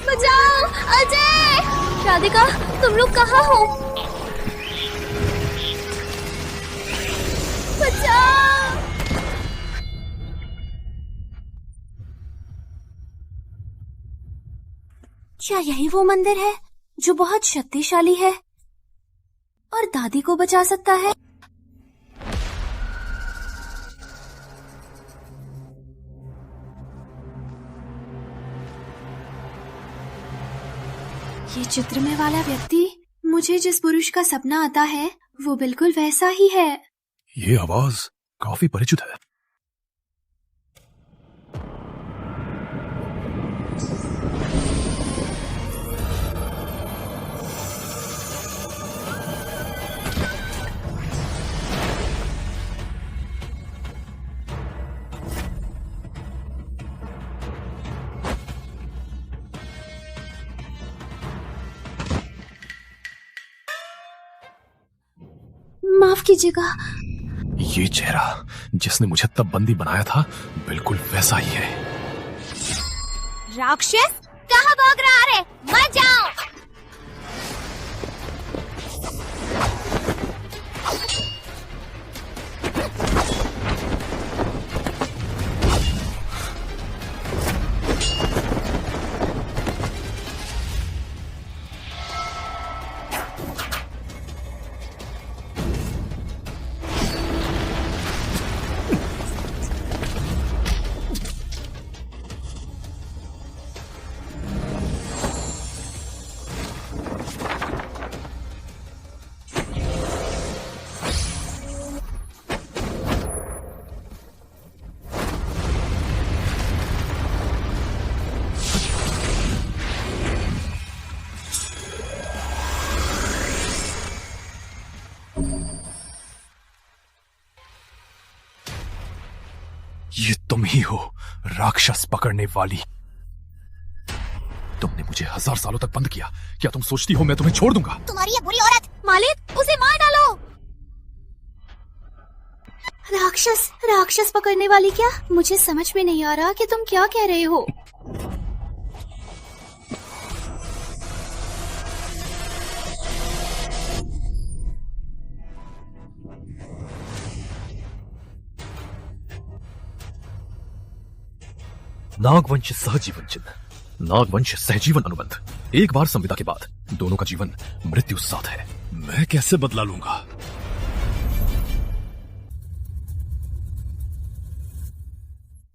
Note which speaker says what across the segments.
Speaker 1: बचाओ अजय! राधिका, तुम लोग कहाँ हो? बचाओ! क्या यही वो मंदिर है जो बहुत शक्तिशाली है और दादी को बचा सकता है? ये चित्र में वाला व्यक्ति मुझे जिस पुरुष का सपना आता है वो बिल्कुल वैसा ही है।
Speaker 2: ये आवाज काफी परिचित है।
Speaker 1: माफ कीजिएगा।
Speaker 2: ये चेहरा जिसने मुझे तब बंदी बनाया था बिल्कुल वैसा ही है।
Speaker 1: राक्षस, कहाँ भाग रहा है? मत जाओ।
Speaker 2: ये तुम ही हो, राक्षस पकड़ने वाली। तुमने मुझे 1000 सालों तक बंद किया। क्या तुम सोचती हो मैं तुम्हें छोड़ दूंगा?
Speaker 1: तुम्हारी ये बुरी औरत! मालिक, उसे मार डालो। राक्षस पकड़ने वाली क्या? मुझे समझ में नहीं आ रहा कि तुम क्या कह रहे हो।
Speaker 2: नागवंश सहजीवन चिन्ह, नागवंश सहजीवन अनुबंध। एक बार संविदा के बाद दोनों का जीवन मृत्यु साथ है। मैं कैसे बदला लूंगा?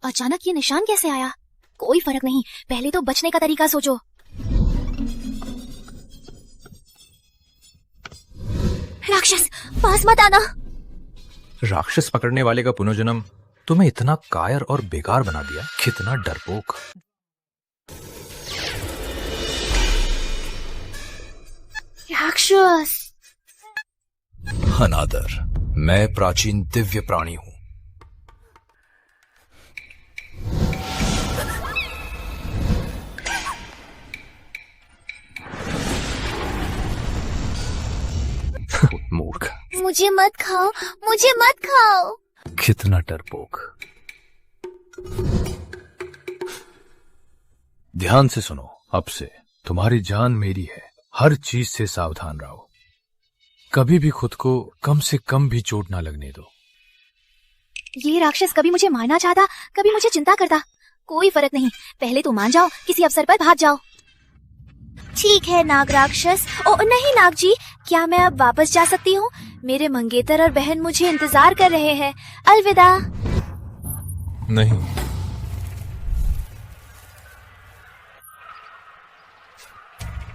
Speaker 1: अचानक ये निशान कैसे आया? कोई फर्क नहीं, पहले तो बचने का तरीका सोचो। राक्षस, पास मत आना।
Speaker 3: राक्षस पकड़ने वाले का पुनर्जन्म तुम्हें इतना कायर और बेकार बना दिया। कितना डरपोक।
Speaker 1: राक्षस!
Speaker 3: अनादर, मैं प्राचीन दिव्य प्राणी हूं। मूर्ख।
Speaker 1: मुझे मत खाओ, मुझे मत खाओ।
Speaker 3: कितना डरपोक। ध्यान से सुनो, अब से तुम्हारी जान मेरी है। हर चीज से सावधान रहो। कभी भी खुद को कम से कम भी चोट ना लगने दो।
Speaker 1: ये राक्षस कभी मुझे मारना चाहता, कभी मुझे चिंता करता। कोई फर्क नहीं, पहले तो मान जाओ, किसी अवसर पर भाग जाओ। ठीक है नाग राक्षस। ओ नहीं नाग जी, क्या मैं अब वापस जा सकती हूँ? मेरे मंगेतर और बहन मुझे इंतजार कर रहे हैं। अलविदा।
Speaker 3: नहीं।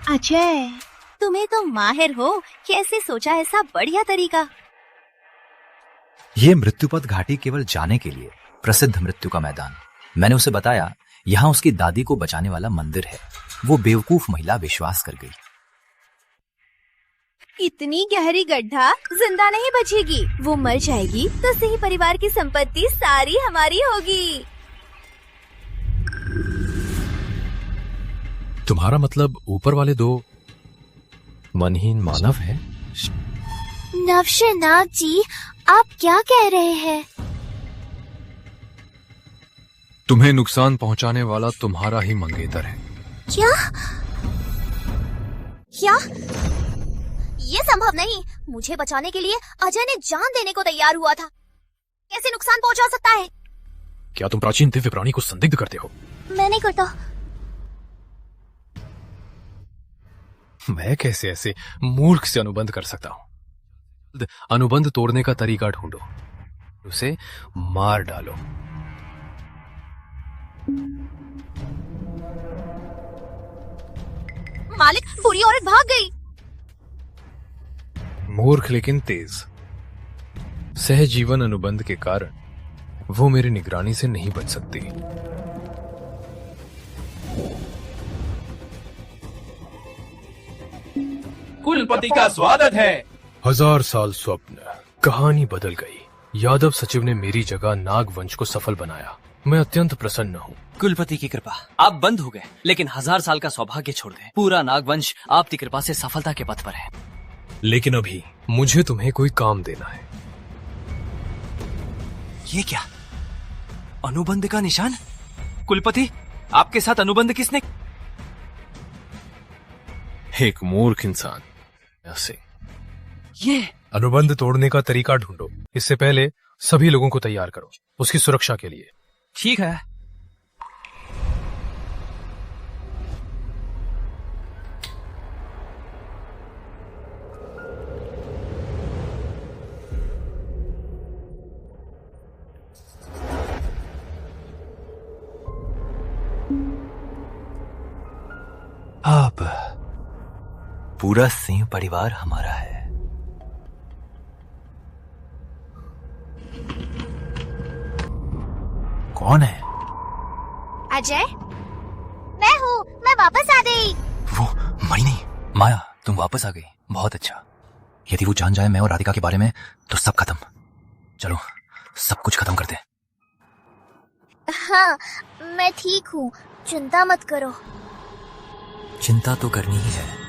Speaker 1: अजय, तुम्हें तो माहिर हो। कैसे सोचा ऐसा बढ़िया तरीका?
Speaker 4: ये मृत्युपथ घाटी केवल जाने के लिए प्रसिद्ध मृत्यु का मैदान। मैंने उसे बताया यहाँ उसकी दादी को बचाने वाला मंदिर है। वो बेवकूफ महिला विश्वास कर गई।
Speaker 1: इतनी गहरी गड्ढा, जिंदा नहीं बचेगी। वो मर जाएगी तो सही परिवार की संपत्ति सारी हमारी होगी।
Speaker 2: तुम्हारा मतलब ऊपर वाले दो मनहीन मानव हैं?
Speaker 1: नवशनाथ जी, आप क्या कह रहे हैं?
Speaker 3: तुम्हें नुकसान पहुंचाने वाला तुम्हारा ही मंगेतर है।
Speaker 1: क्या क्या? ये संभव नहीं। मुझे बचाने के लिए अजय ने जान देने को तैयार हुआ था। कैसे नुकसान पहुंचा सकता है?
Speaker 2: क्या तुम प्राचीन दिव्य प्राणी को संदिग्ध करते हो?
Speaker 1: मैं नहीं करता।
Speaker 3: मैं कैसे ऐसे मूर्ख से अनुबंध कर सकता हूं? अनुबंध तोड़ने का तरीका ढूंढो, उसे मार डालो।
Speaker 1: मालिक, बुरी औरत भाग गई।
Speaker 3: मूर्ख लेकिन तेज। सहजीवन अनुबंध के कारण वो मेरी निगरानी से नहीं बच सकती।
Speaker 5: कुलपति का स्वागत है।
Speaker 3: 1000 साल स्वप्न, कहानी बदल गई। यादव सचिव ने मेरी जगह नागवंश को सफल बनाया। मैं अत्यंत प्रसन्न हूँ।
Speaker 6: कुलपति की कृपा, आप बंद हो गए, लेकिन 1000 साल का सौभाग्य छोड़ दें। पूरा नागवंश आपकी कृपा से सफलता के पथ पर है।
Speaker 3: लेकिन अभी मुझे तुम्हें कोई काम देना है।
Speaker 6: ये क्या? अनुबंध का निशान? कुलपति, आपके साथ अनुबंध किसने?
Speaker 3: एक मूर्ख इंसान ऐसे।
Speaker 6: ये
Speaker 3: अनुबंध तोड़ने का तरीका ढूंढो। इससे पहले सभी लोगों को तैयार करो, उसकी सुरक्षा के लिए।
Speaker 6: ठीक है।
Speaker 4: अब पूरा सिंह परिवार हमारा है। कौन है?
Speaker 1: अजय, मैं हूँ। मैं वापस आ गई।
Speaker 4: वो मणि नहीं, माया, तुम वापस आ गई। बहुत अच्छा। यदि वो जान जाए मैं और राधिका के बारे में तो सब खत्म। चलो सब कुछ खत्म कर दे।
Speaker 1: हाँ, मैं ठीक हूँ, चिंता मत करो।
Speaker 4: चिंता तो करनी ही है।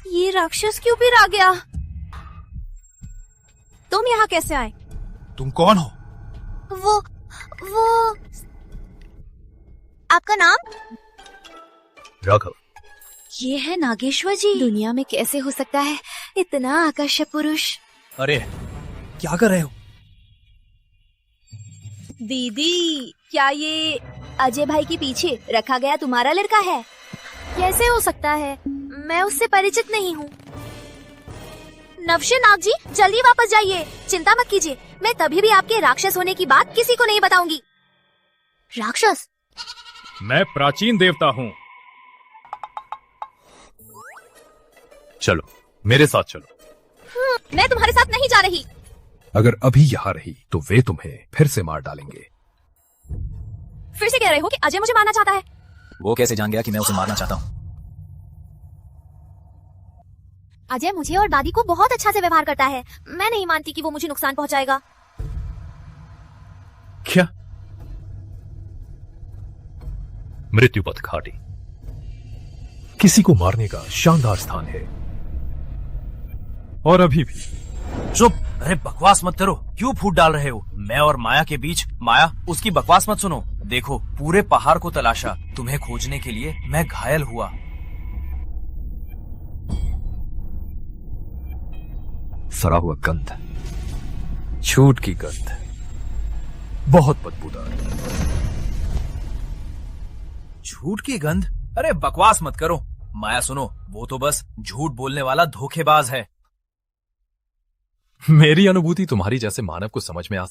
Speaker 1: ये राक्षस क्यों फिर आ गया? तुम यहाँ कैसे आए?
Speaker 5: तुम कौन हो?
Speaker 1: वो आपका नाम?
Speaker 2: राघव।
Speaker 1: ये है नागेश्वर जी। दुनिया में कैसे हो सकता है इतना आकर्षक पुरुष?
Speaker 6: अरे क्या कर रहे हो?
Speaker 1: दीदी, क्या ये अजय भाई के पीछे रखा गया तुम्हारा लड़का है? कैसे हो सकता है? मैं उससे परिचित नहीं हूँ। नवशे नाग जी, जल्दी वापस जाइए। चिंता मत कीजिए, मैं तभी भी आपके राक्षस होने की बात किसी को नहीं बताऊंगी। राक्षस?
Speaker 2: मैं प्राचीन देवता हूँ। चलो मेरे साथ चलो।
Speaker 1: मैं तुम्हारे साथ नहीं जा रही।
Speaker 3: अगर अभी यहाँ रही तो वे तुम्हें फिर से मार डालेंगे।
Speaker 1: फिर से कह रहे हो कि अजय मुझे मारना चाहता है?
Speaker 4: वो कैसे जान गया कि मैं उसे मारना चाहता हूँ?
Speaker 1: अजय मुझे और दादी को बहुत अच्छा से व्यवहार करता है। मैं नहीं मानती कि वो मुझे नुकसान पहुंचाएगा।
Speaker 2: क्या? मृत्युपथ घाटी किसी को मारने का शानदार स्थान है, और अभी भी।
Speaker 6: चुप! अरे बकवास मत करो, क्यों फूट डाल रहे हो? मैं और माया के बीच। माया, उसकी बकवास मत सुनो। देखो, पूरे पहाड़ को तलाशा, तुम्हें खोजने के लिए मैं घायल हुआ।
Speaker 2: सड़ा हुआ गंध,
Speaker 3: झूठ की गंध,
Speaker 2: बहुत बदबूदार।
Speaker 6: झूठ की गंध? अरे बकवास मत करो। माया सुनो, वो तो बस झूठ बोलने वाला धोखेबाज है।
Speaker 2: मेरी अनुभूति तुम्हारी जैसे मानव को समझ में आ।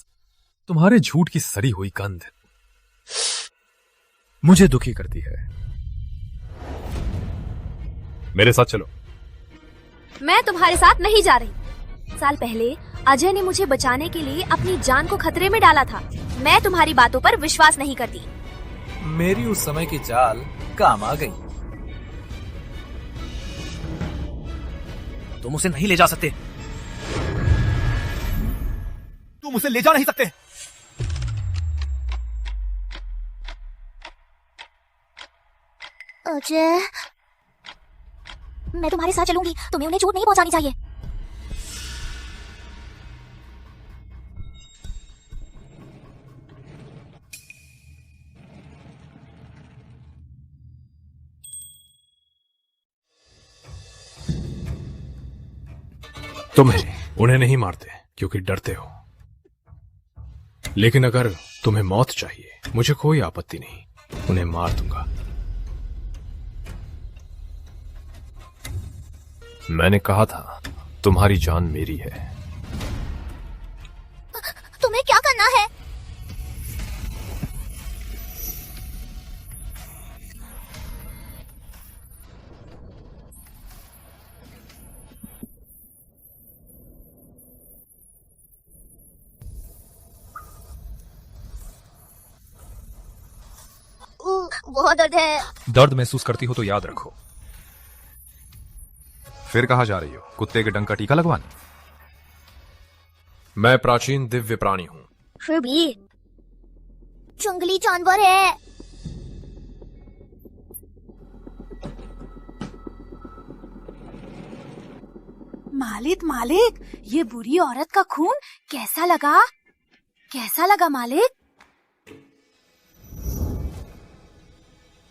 Speaker 2: तुम्हारे झूठ की सड़ी हुई गंध मुझे दुखी करती है। मेरे साथ चलो।
Speaker 1: मैं तुम्हारे साथ नहीं जा रही। साल पहले अजय ने मुझे बचाने के लिए अपनी जान को खतरे में डाला था। मैं तुम्हारी बातों पर विश्वास नहीं करती।
Speaker 6: मेरी उस समय की चाल काम आ गई। तुम उसे नहीं ले जा सकते।
Speaker 5: तुम उसे ले जा नहीं सकते।
Speaker 1: अजय, मैं तुम्हारे साथ चलूंगी। तुम्हें उन्हें चोट नहीं पहुंचानी चाहिए।
Speaker 2: तुम्हें उन्हें नहीं मारते क्योंकि डरते हो, लेकिन अगर तुम्हें मौत चाहिए मुझे कोई आपत्ति नहीं, उन्हें मार दूंगा। मैंने कहा था तुम्हारी जान मेरी है।
Speaker 1: तुम्हें क्या करना है? बहुत दर्द है।
Speaker 2: दर्द महसूस करती हो तो याद रखो। फिर कहां जा रही हो? कुत्ते के डंक का टीका लगवाने? मैं प्राचीन दिव्य प्राणी हूं।
Speaker 1: फिर भी जंगली जानवर है।
Speaker 7: मालिक मालिक, ये बुरी औरत का खून कैसा लगा? कैसा लगा मालिक?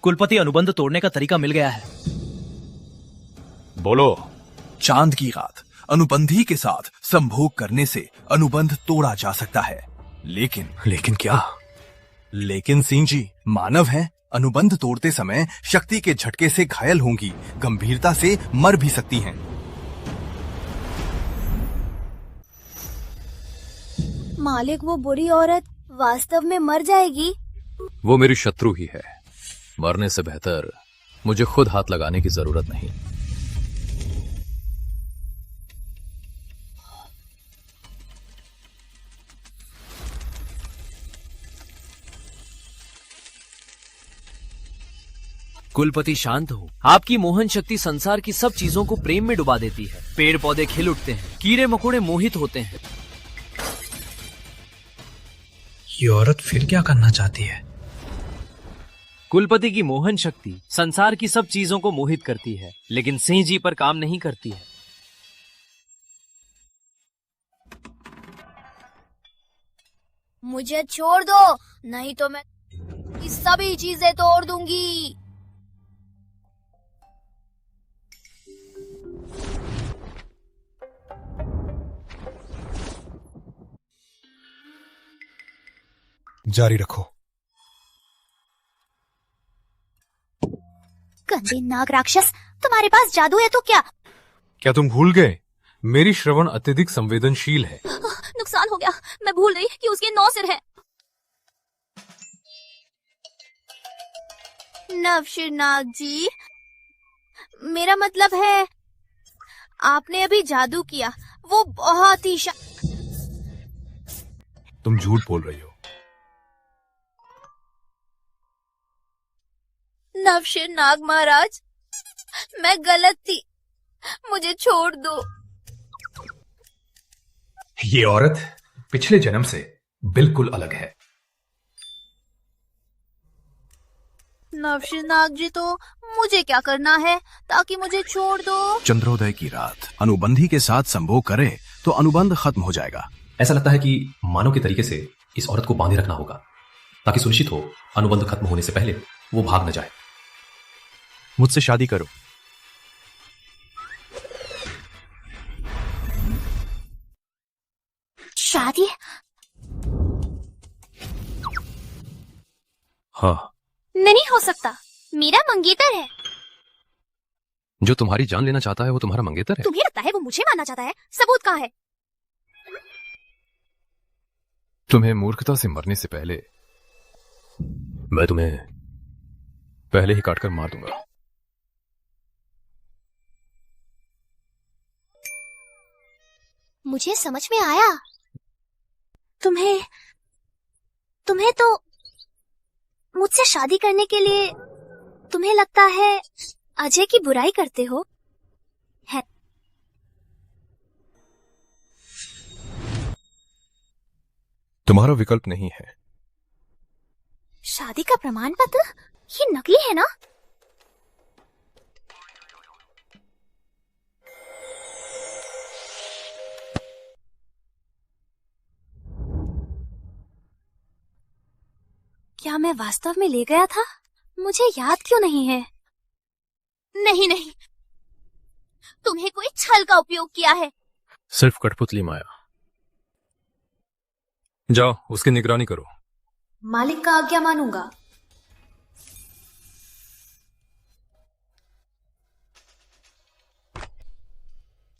Speaker 6: कुलपति, अनुबंध तोड़ने का तरीका मिल गया है।
Speaker 2: बोलो।
Speaker 5: चांद की रात अनुबंधी के साथ संभोग करने से अनुबंध तोड़ा जा सकता है,
Speaker 2: लेकिन क्या?
Speaker 5: लेकिन सिंह जी मानव हैं, अनुबंध तोड़ते समय शक्ति के झटके से घायल होंगी, गंभीरता से मर भी सकती हैं।
Speaker 1: मालिक, वो बुरी औरत वास्तव में मर जाएगी?
Speaker 2: वो मेरी शत्रु ही है। मरने से बेहतर मुझे खुद हाथ लगाने की जरूरत नहीं।
Speaker 6: कुलपति, शांत हो। आपकी मोहन शक्ति संसार की सब चीजों को प्रेम में डुबा देती है। पेड़ पौधे खिल उठते हैं, कीड़े मकोड़े मोहित होते हैं।
Speaker 3: ये औरत फिर क्या करना चाहती है?
Speaker 6: कुलपति की मोहन शक्ति संसार की सब चीजों को मोहित करती है, लेकिन सिंह जी पर काम नहीं करती है।
Speaker 1: मुझे छोड़ दो, नहीं तो मैं ये सभी चीजें तोड़ दूंगी।
Speaker 5: जारी रखो।
Speaker 1: गंदे नाग राक्षस, तुम्हारे पास जादू है तो क्या
Speaker 2: तुम भूल गए? मेरी श्रवण अत्यधिक संवेदनशील है।
Speaker 1: नुकसान हो गया। मैं भूल गई कि उसके 9 सिर हैं। नवशिर नाग जी, मेरा मतलब है आपने अभी जादू किया, वो बहुत ही
Speaker 2: तुम झूठ बोल रही हो।
Speaker 1: नवशिर नाग महाराज, मैं गलत थी, मुझे छोड़ दो।
Speaker 3: ये औरत पिछले जन्म से बिल्कुल अलग है।
Speaker 1: नवशिर नाग जी, तो मुझे क्या करना है ताकि मुझे छोड़ दो?
Speaker 5: चंद्रोदय की रात अनुबंधी के साथ संभोग करे तो अनुबंध खत्म हो जाएगा।
Speaker 8: ऐसा लगता है कि मानव के तरीके से इस औरत को बांधे रखना होगा ताकि सुनिश्चित हो अनुबंध खत्म होने से पहले वो भाग न जाए।
Speaker 5: मुझसे शादी करो।
Speaker 1: शादी?
Speaker 2: हाँ।
Speaker 1: नहीं हो सकता, मेरा मंगेतर है।
Speaker 2: जो तुम्हारी जान लेना चाहता है वो तुम्हारा मंगेतर है?
Speaker 1: तुम्हें लगता है वो मुझे मारना चाहता है? सबूत कहाँ है?
Speaker 3: तुम्हें मूर्खता से मरने से पहले मैं तुम्हें पहले ही काटकर मार दूंगा।
Speaker 1: मुझे समझ में आया। तुम्हें तो मुझसे शादी करने के लिए तुम्हें लगता है अजय की बुराई करते हो, है?
Speaker 3: तुम्हारा विकल्प नहीं है।
Speaker 1: शादी का प्रमाण पत्र ये नकली है ना? क्या मैं वास्तव में ले गया था? मुझे याद क्यों नहीं है? नहीं नहीं, तुम्हें कोई छल का उपयोग किया है।
Speaker 3: सिर्फ कठपुतली माया। जाओ उसकी निगरानी करो।
Speaker 7: मालिक का आज्ञा मानूंगा।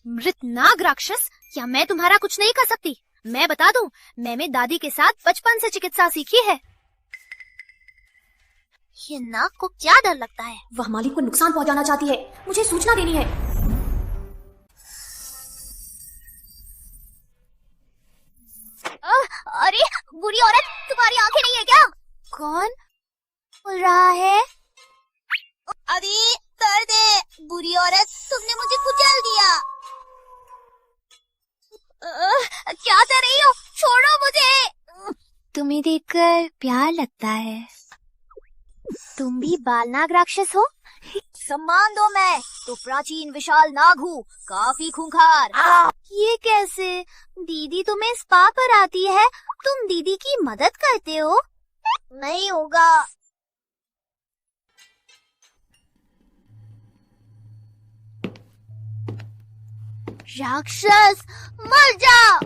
Speaker 1: मृत नाग राक्षस, क्या मैं तुम्हारा कुछ नहीं कर सकती? मैं बता दूं, मैंने दादी के साथ बचपन से चिकित्सा सीखी है। ये नाग को क्या डर लगता है?
Speaker 7: वह मालिक को नुकसान पहुंचाना चाहती है। मुझे सूचना देनी है।
Speaker 1: अरे बुरी औरत, तुम्हारी आंखें नहीं है क्या? कौन बोल रहा है? अरे दर्द है। बुरी औरत, तुमने मुझे कुचल दिया। क्या कर रही हो? छोड़ो मुझे। तुम्हें देखकर प्यार लगता है। तुम भी बालनाग राक्षस हो? सम्मान दो, मैं तो प्राचीन विशाल नाग हूँ, काफी खूंखार। ये कैसे? दीदी तुम्हें स्पा पर आती है, तुम दीदी की मदद करते हो? नहीं होगा। राक्षस मर जा।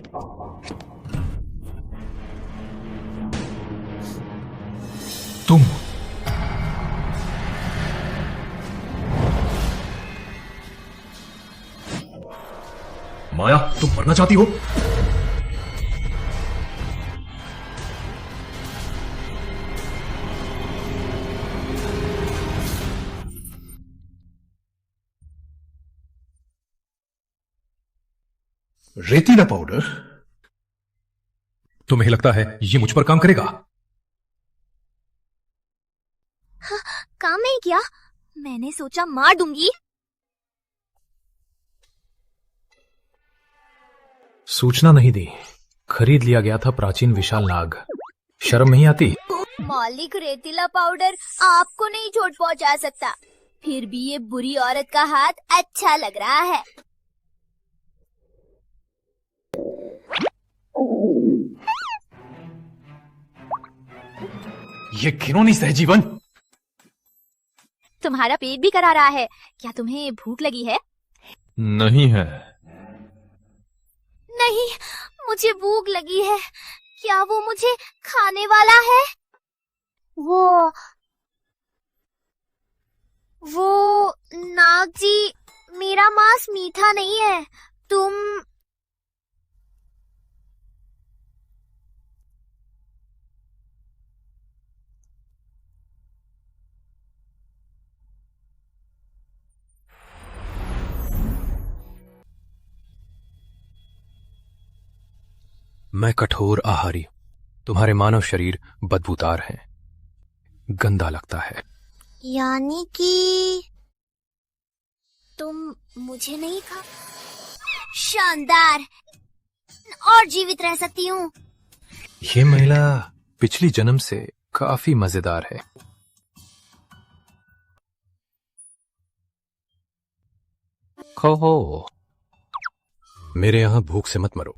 Speaker 3: तुम
Speaker 2: माया, तुम मरना चाहती हो? रेतीला पाउडर? तुम्हें लगता है ये मुझ पर काम करेगा?
Speaker 1: हाँ, काम नहीं किया। मैंने सोचा मार दूंगी।
Speaker 3: सूचना नहीं दी। खरीद लिया गया था प्राचीन विशाल नाग। शर्म नहीं आती?
Speaker 1: मालिक, रेतीला पाउडर आपको नहीं चोट पहुंचा सकता, फिर भी ये बुरी औरत का हाथ अच्छा लग रहा है।
Speaker 2: ये घिनौनी सहजीवन।
Speaker 1: तुम्हारा पेट भी करा रहा है। क्या तुम्हें भूख लगी है?
Speaker 3: नहीं है।
Speaker 1: नहीं, मुझे भूख लगी है। क्या वो मुझे खाने वाला है? वो नाग जी, मेरा मांस मीठा नहीं है। तुम
Speaker 3: मैं कठोर आहारी। तुम्हारे मानव शरीर बदबूदार हैं, गंदा लगता है।
Speaker 1: यानी कि तुम मुझे नहीं खा? शानदार, और जीवित रह सकती हूँ।
Speaker 3: ये महिला पिछली जन्म से काफी मजेदार है। खो, मेरे यहां भूख से मत मरो।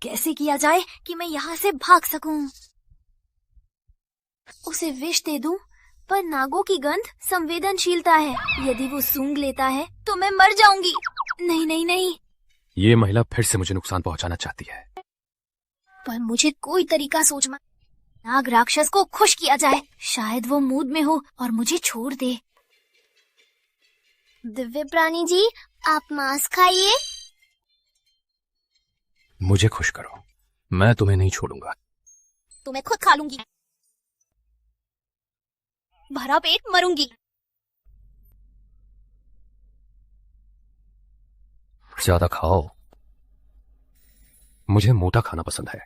Speaker 1: कैसे किया जाए कि मैं यहाँ से भाग सकूं? उसे विष दे दूं, पर नागों की गंध संवेदनशीलता है। यदि वो सूंघ लेता है तो मैं मर जाऊंगी। नहीं नहीं नहीं।
Speaker 3: ये महिला फिर से मुझे नुकसान पहुंचाना चाहती है।
Speaker 1: पर मुझे कोई तरीका सोचना। नाग राक्षस को खुश किया जाए, शायद वो मूड में हो और मुझे छोड़ दे। दिव्य प्राणी जी, आप मांस खाइए।
Speaker 3: मुझे खुश करो। मैं तुम्हें नहीं छोड़ूंगा।
Speaker 1: तो मैं खुद खा लूंगी, भरा पेट मरूंगी।
Speaker 3: ज्यादा खाओ, मुझे मोटा खाना पसंद है।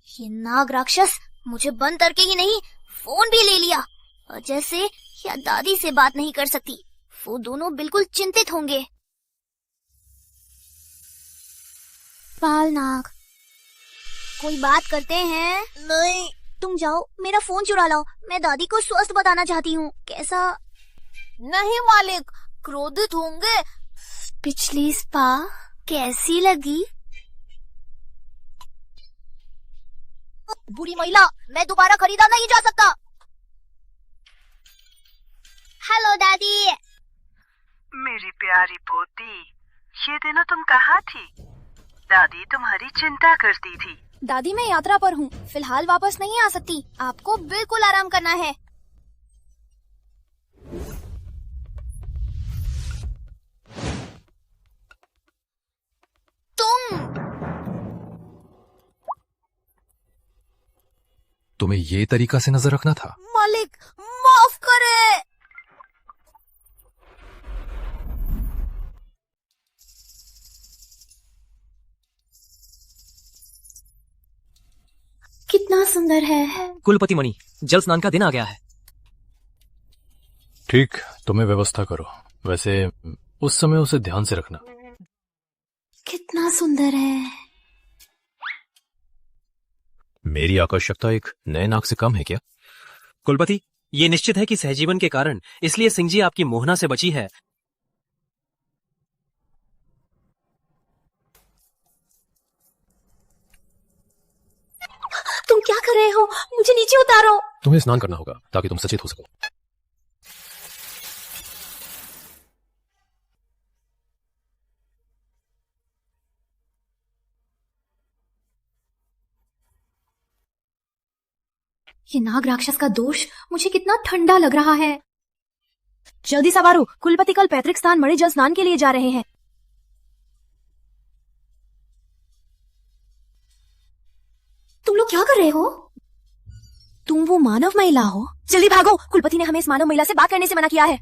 Speaker 1: ये नाग राक्षस मुझे बंद करके ही नहीं, फोन भी ले लिया। अजय से या दादी से बात नहीं कर सकती, वो दोनों बिल्कुल चिंतित होंगे। बालनाग, कोई बात करते हैं? नहीं, तुम जाओ, मेरा फोन चुरा लाओ, मैं दादी को स्वस्थ बताना चाहती हूँ। कैसा? नहीं मालिक, क्रोधित होंगे। पिछली स्पा कैसी लगी? बुरी महिला, मैं दोबारा खरीदा नहीं जा सकता। हेलो दादी।
Speaker 9: मेरी प्यारी पोती, ये दिनों तुम कहाँ थी? दादी तुम्हारी चिंता करती थी।
Speaker 1: दादी मैं यात्रा पर हूँ, फिलहाल वापस नहीं आ सकती। आपको बिल्कुल आराम करना है।
Speaker 3: तुम्हें ये तरीका से नजर रखना था?
Speaker 1: मालिक माफ करे। कितना सुंदर है।
Speaker 6: कुलपति मणि, जल स्नान का दिन आ गया है।
Speaker 3: ठीक, तुम्हें व्यवस्था करो। वैसे उस समय उसे ध्यान से रखना।
Speaker 1: कितना सुंदर है।
Speaker 8: मेरी आकर्षकता एक नए नाग से कम है क्या?
Speaker 6: कुलपति, ये निश्चित है कि सहजीवन के कारण इसलिए सिंह जी आपकी मोहना से बची है।
Speaker 1: तुम क्या कर रहे हो? मुझे नीचे उतारो।
Speaker 8: तुम्हें स्नान करना होगा ताकि तुम सचेत हो सको।
Speaker 7: ये नाग राक्षस का दोष मुझे कितना ठंडा लग रहा है। जल्दी सवारो, कुलपति कल पैतृक स्थान मणि जल स्नान के लिए जा रहे हैं। तुम लोग क्या कर रहे हो? तुम वो मानव महिला हो? जल्दी भागो, कुलपति ने हमें इस मानव महिला से बात करने से मना किया है।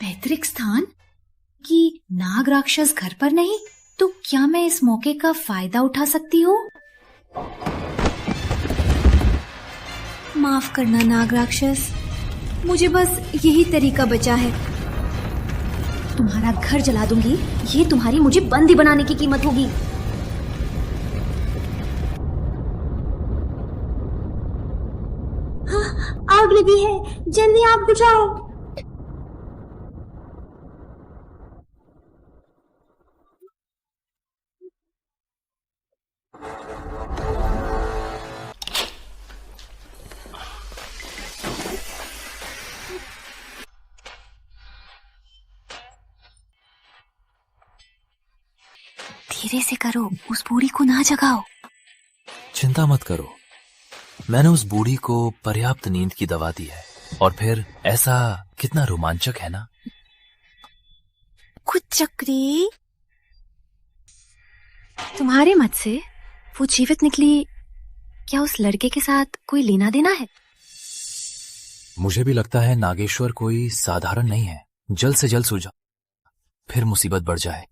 Speaker 7: पैतृक स्थान कि नाग राक्षस घर पर नहीं, तो क्या मैं इस मौके का फायदा उठा सकती हूँ? माफ करना नाग राक्षस, मुझे बस यही तरीका बचा है। तुम्हारा घर जला दूंगी, ये तुम्हारी मुझे बंदी बनाने की कीमत होगी। हाँ, आग लगी है, जल्दी आग बुझाओ। धीरे से करो, उस बूढ़ी को ना जगाओ।
Speaker 4: चिंता मत करो, मैंने उस बूढ़ी को पर्याप्त नींद की दवा दी है। और फिर ऐसा कितना रोमांचक है ना।
Speaker 7: कुछ चक्री, तुम्हारे मत से वो जीवित निकली, क्या उस लड़के के साथ कोई लेना देना है?
Speaker 4: मुझे भी लगता है नागेश्वर कोई साधारण नहीं है। जल्द से जल्द सुलझा, फिर मुसीबत बढ़ जाए।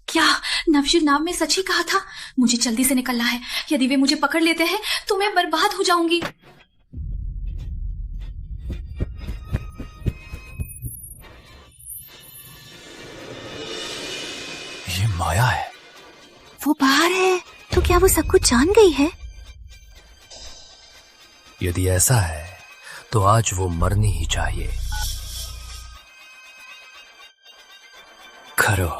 Speaker 7: क्या नवशिव नाम में सच ही कहा था? मुझे जल्दी से निकलना है, यदि वे मुझे पकड़ लेते हैं तो मैं बर्बाद हो जाऊंगी।
Speaker 4: ये माया है।
Speaker 7: वो बाहर है, तो क्या वो सब कुछ जान गई है?
Speaker 4: यदि ऐसा है तो आज वो मरनी ही चाहिए। करो।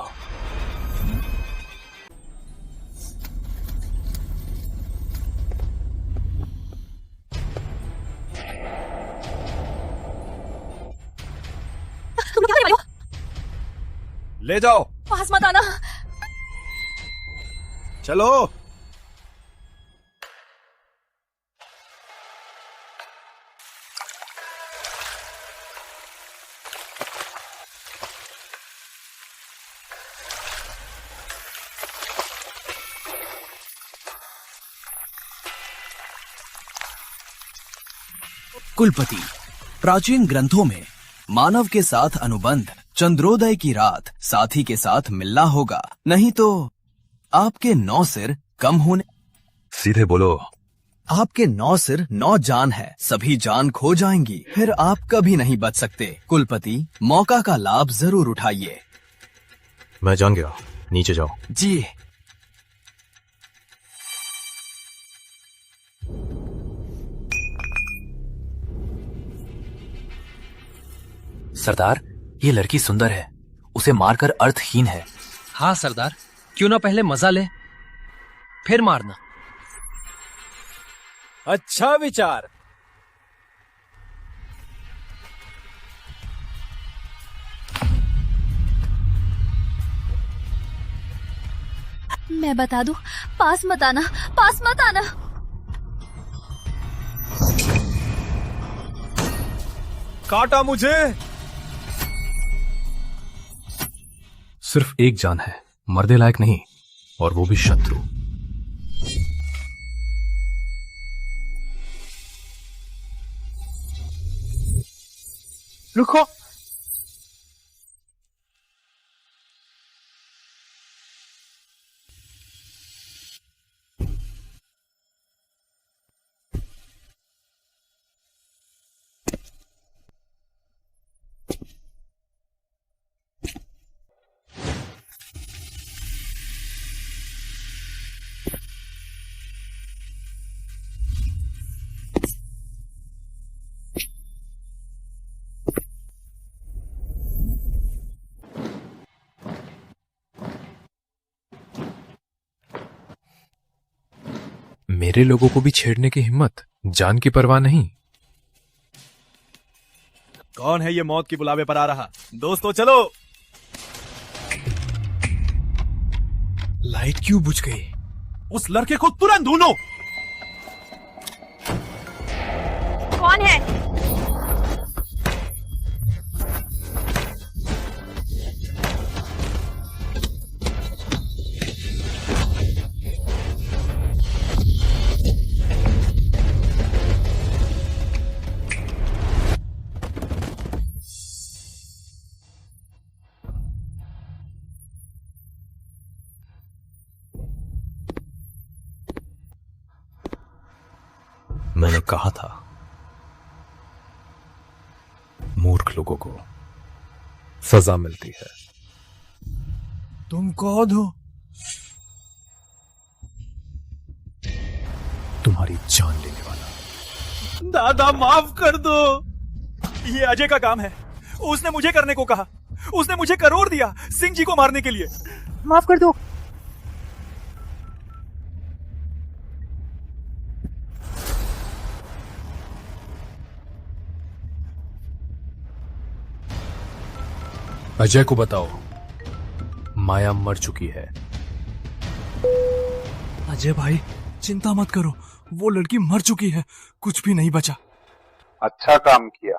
Speaker 7: तुम क्या करने वाले हो?
Speaker 5: ले जाओ,
Speaker 7: पास मत आना।
Speaker 5: चलो।
Speaker 10: कुलपति। प्राचीन ग्रंथों में मानव के साथ अनुबंध चंद्रोदय की रात साथी के साथ मिलना होगा, नहीं तो आपके 9 सिर कम होने।
Speaker 2: सीधे बोलो।
Speaker 10: आपके 9 सिर 9 जान है, सभी जान खो जाएंगी, फिर आप कभी नहीं बच सकते। कुलपति, मौका का लाभ जरूर उठाइए।
Speaker 2: मैं जान गया, नीचे जाओ।
Speaker 10: जी।
Speaker 6: सरदार, ये लड़की सुंदर है, उसे मारकर अर्थहीन है।
Speaker 11: हाँ सरदार, क्यों ना पहले मजा ले, फिर मारना।
Speaker 6: अच्छा विचार।
Speaker 1: मैं बता दूं, पास मत आना, पास मत आना।
Speaker 6: काटा मुझे।
Speaker 3: सिर्फ एक जान है, मरने लायक नहीं, और वो भी शत्रु।
Speaker 6: रुको।
Speaker 3: मेरे लोगों को भी छेड़ने की हिम्मत, जान की परवाह नहीं।
Speaker 5: कौन है ये मौत की बुलावे पर आ रहा? दोस्तों चलो।
Speaker 6: लाइट क्यों बुझ गई?
Speaker 5: उस लड़के को तुरंत ढूंढो।
Speaker 1: कौन है?
Speaker 2: मैंने कहा था, मूर्ख लोगों को सजा मिलती है।
Speaker 5: तुम कौन हो?
Speaker 2: तुम्हारी जान लेने वाला।
Speaker 5: दादा माफ कर दो, ये अजय का काम है। उसने मुझे करने को कहा, उसने मुझे करोड़ दिया सिंह जी को मारने के लिए।
Speaker 11: माफ कर दो।
Speaker 3: अजय को बताओ, माया मर चुकी है।
Speaker 5: अजय भाई चिंता मत करो, वो लड़की मर चुकी है, कुछ भी नहीं बचा।
Speaker 12: अच्छा काम किया।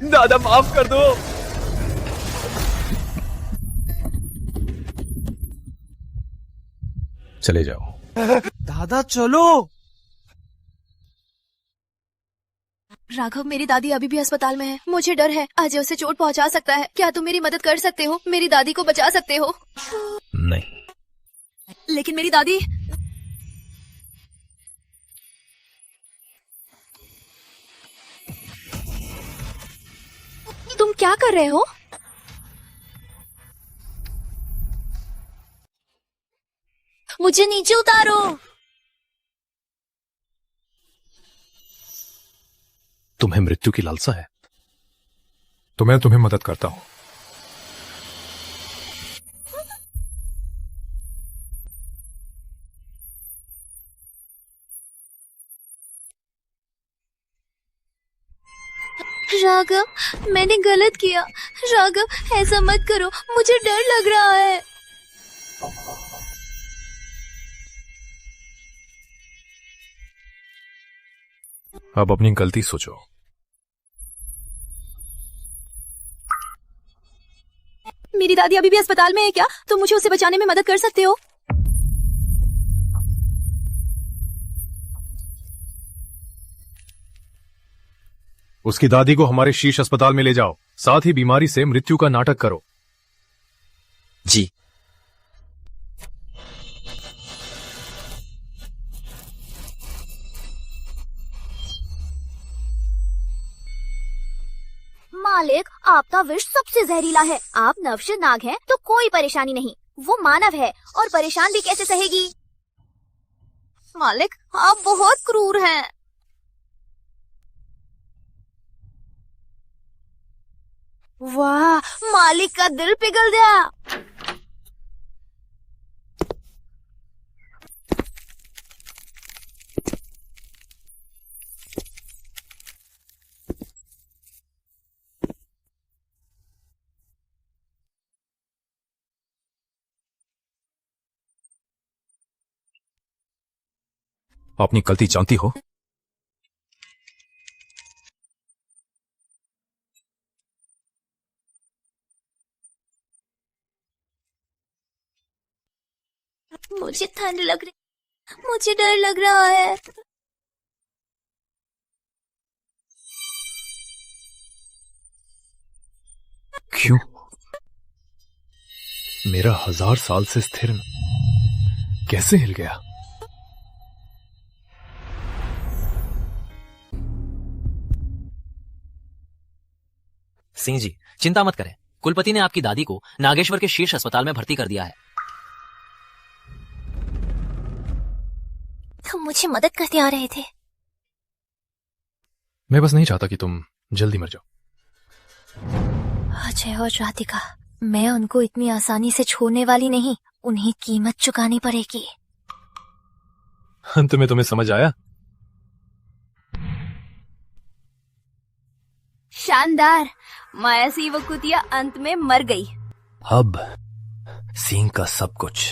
Speaker 5: दादा माफ कर दो।
Speaker 3: चले जाओ।
Speaker 5: दादा चलो।
Speaker 1: राघव, मेरी दादी अभी भी अस्पताल में है, मुझे डर है अजय उसे चोट पहुंचा सकता है। क्या तुम मेरी मदद कर सकते हो? मेरी दादी को बचा सकते हो?
Speaker 2: नहीं।
Speaker 1: लेकिन मेरी दादी। तुम क्या कर रहे हो? मुझे नीचे उतारो।
Speaker 2: तुम्हें मृत्यु की लालसा है
Speaker 3: तो मैं तुम्हें मदद करता हूं।
Speaker 1: राघव, मैंने गलत किया। राघव, ऐसा मत करो, मुझे डर लग रहा है।
Speaker 3: अब अपनी गलती सोचो।
Speaker 1: मेरी दादी अभी भी अस्पताल में है क्या? तुम मुझे उसे बचाने में मदद कर सकते हो?
Speaker 3: उसकी दादी को हमारे शीश अस्पताल में ले जाओ, साथ ही बीमारी से मृत्यु का नाटक करो।
Speaker 4: जी।
Speaker 1: मालिक, आपका विष सबसे जहरीला है। आप नवश नाग हैं तो कोई परेशानी नहीं, वो मानव है और परेशान भी कैसे सहेगी। मालिक, आप बहुत क्रूर हैं। वाह, मालिक का दिल पिघल गया।
Speaker 3: अपनी गलती जानती हो?
Speaker 1: मुझे ठंड लग रही, मुझे डर लग रहा है।
Speaker 3: क्यों? मेरा 1000 साल से स्थिर कैसे हिल गया?
Speaker 13: सिंह जी, चिंता मत करें। कुलपति ने आपकी दादी को नागेश्वर के शीर्ष अस्पताल में भर्ती कर दिया है।
Speaker 1: तुम मुझे मदद करते आ रहे थे।
Speaker 3: मैं बस नहीं चाहता कि तुम जल्दी मर जाओ।
Speaker 1: अजय और राधिका, मैं उनको इतनी आसानी से छोड़ने वाली नहीं। उन्हें कीमत चुकानी पड़ेगी।
Speaker 3: अंत में तुम्हें समझ आया?
Speaker 1: शानदार। माया सी वो कुतिया अंत में मर गई।
Speaker 10: अब सिंह का सब कुछ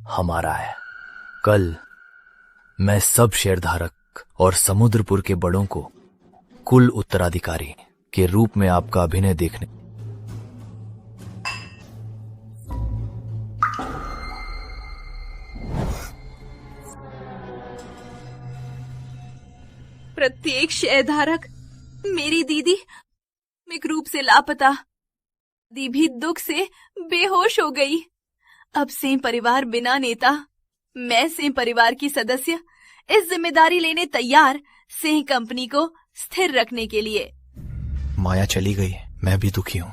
Speaker 10: हमारा है। कल मैं सब शेयरधारक और समुद्रपुर के बड़ों को कुल उत्तराधिकारी के रूप में आपका अभिनय देखने।
Speaker 14: प्रत्येक शेयरधारक मेरी दीदी मिक रूप से लापता। दी भी दुख से बेहोश हो गई। अब सिंह परिवार बिना नेता, मैं सिंह परिवार की सदस्य इस जिम्मेदारी लेने तैयार, सिंह कंपनी को स्थिर रखने के लिए।
Speaker 10: माया चली गई, मैं भी दुखी हूं,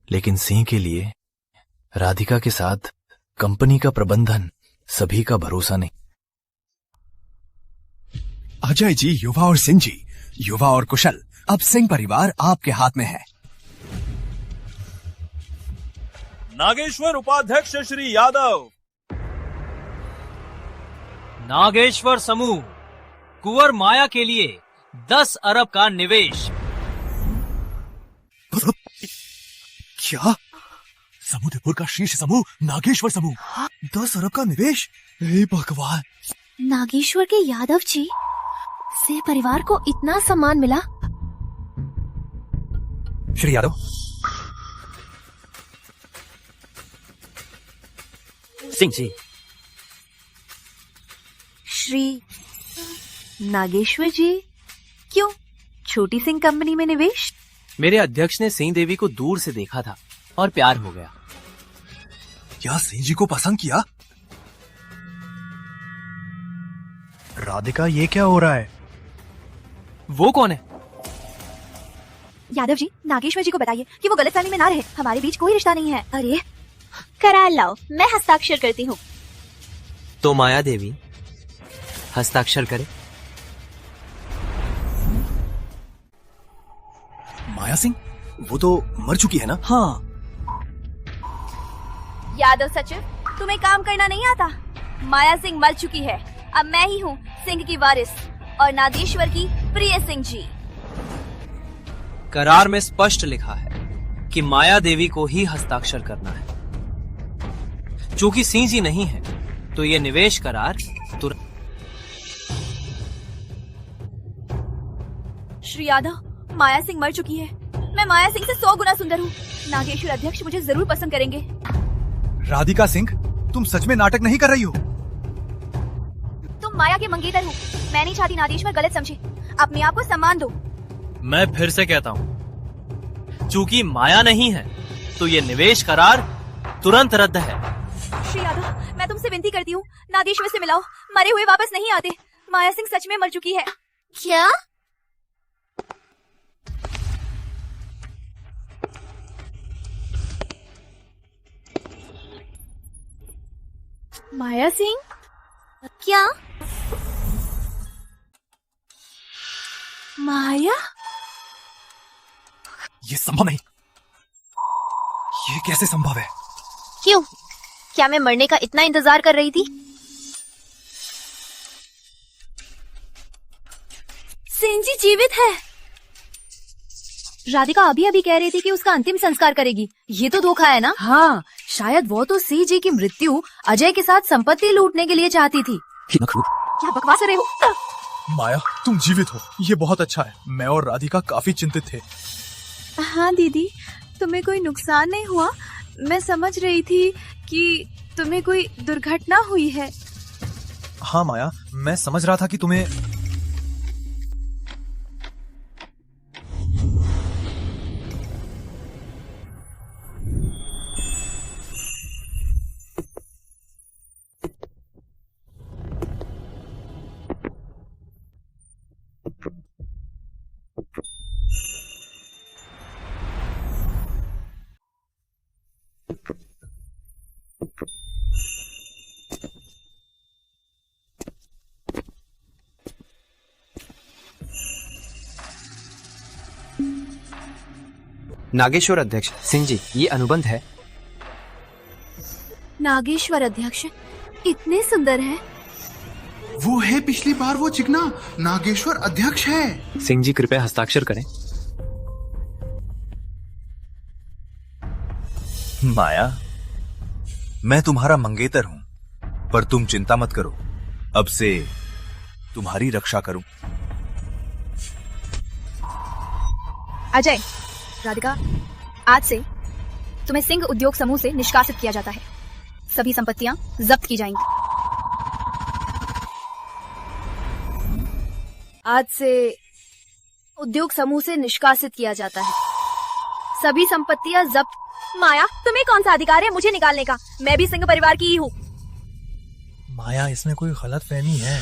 Speaker 10: लेकिन सिंह के लिए राधिका के साथ कंपनी का प्रबंधन सभी का भरोसा नहीं।
Speaker 5: अजय जी, युवा और सिंह जी, युवा और कुशल, अब सिंह परिवार आपके हाथ में है।
Speaker 15: नागेश्वर उपाध्यक्ष श्री यादव।
Speaker 6: नागेश्वर समूह कुंवर माया के लिए 10 अरब का निवेश।
Speaker 5: क्या? समुद्रपुर का शीर्ष समूह नागेश्वर समूह 10 अरब का निवेश? हे भगवान!
Speaker 1: नागेश्वर के यादव जी, सिंह परिवार को इतना सम्मान मिला।
Speaker 5: श्री यादव,
Speaker 13: सिंह जी।
Speaker 14: श्री नागेश्वर जी, क्यों छोटी सिंह कंपनी में निवेश?
Speaker 13: मेरे अध्यक्ष ने सिंह देवी को दूर से देखा था और प्यार हो गया।
Speaker 5: क्या सिंह जी को पसंद किया? राधिका, ये क्या हो रहा है?
Speaker 13: वो कौन है?
Speaker 1: यादव जी, नागेश्वर जी को बताइए कि वो गलतफहमी में ना रहे। हमारे बीच कोई रिश्ता नहीं है। अरे करार लाओ, मैं हस्ताक्षर करती हूँ।
Speaker 13: तो माया देवी हस्ताक्षर करे।
Speaker 5: माया सिंह, वो तो मर चुकी है ना?
Speaker 13: हाँ।
Speaker 1: यादव सचिव, तुम्हें काम करना नहीं आता? माया सिंह मर चुकी है। अब मैं ही हूँ सिंह की वारिस और नागेश्वर की प्रिय सिंह जी।
Speaker 6: करार में स्पष्ट लिखा है कि माया देवी को ही हस्ताक्षर करना है। चूंकि सिंह जी नहीं है तो ये निवेश करार तुरंत।
Speaker 14: श्री यादव, माया सिंह मर चुकी है। मैं माया सिंह से 100 गुना सुंदर हूँ। नागेश्वर अध्यक्ष मुझे जरूर पसंद करेंगे।
Speaker 5: राधिका सिंह, तुम सच में नाटक नहीं कर रही हो?
Speaker 1: तुम माया के मंगेतर हो। मैं नहीं चाहती नागेश्वर गलत समझे। अपने आप को सम्मान दो।
Speaker 6: मैं फिर से कहता हूँ, चूंकि माया नहीं है तो ये निवेश करार तुरंत रद्द है।
Speaker 1: श्री यादव, मैं तुमसे विनती करती हूँ, नागेश्वर से मिलाओ। मरे हुए वापस नहीं आते। माया सिंह सच में मर चुकी है। क्या? माया सिंह? क्या? माया?
Speaker 5: ये संभव नहीं। ये कैसे संभव है?
Speaker 1: क्यों? क्या मैं मरने का इतना इंतजार कर रही थी? सेन जी जीवित है। राधिका अभी अभी कह रही थी कि उसका अंतिम संस्कार करेगी। ये तो धोखा है ना?
Speaker 16: हाँ, शायद वो तो सी जी की मृत्यु अजय के साथ संपत्ति लूटने के लिए चाहती थी।
Speaker 1: क्या बकवास कर रहे हो?
Speaker 5: माया, तुम जीवित हो, ये बहुत अच्छा है। मैं और राधिका काफी चिंतित थे।
Speaker 14: हाँ दीदी, तुम्हें कोई नुकसान नहीं हुआ? मैं समझ रही थी कि तुम्हें कोई दुर्घटना हुई है।
Speaker 5: हाँ माया, मैं समझ रहा था कि तुम्हें।
Speaker 17: नागेश्वर अध्यक्ष, सिंह जी, ये अनुबंध है।
Speaker 1: नागेश्वर अध्यक्ष इतने सुंदर है।
Speaker 18: वो है पिछली बार वो चिकना नागेश्वर अध्यक्ष है।
Speaker 17: सिंह जी कृपया हस्ताक्षर करें।
Speaker 5: माया, मैं तुम्हारा मंगेतर हूं, पर तुम चिंता मत करो। अब से तुम्हारी रक्षा करूं।
Speaker 1: अजय, राधिका, आज से तुम्हें सिंह उद्योग समूह से निष्कासित किया जाता है। सभी संपत्तियां जब्त की जाएंगी। आज से उद्योग समूह से निष्कासित किया जाता है। सभी संपत्तियां जब्त। माया, तुम्हें कौन सा अधिकार है मुझे निकालने का? मैं भी सिंह परिवार की ही हूँ।
Speaker 5: माया, इसमें कोई गलतफहमी है।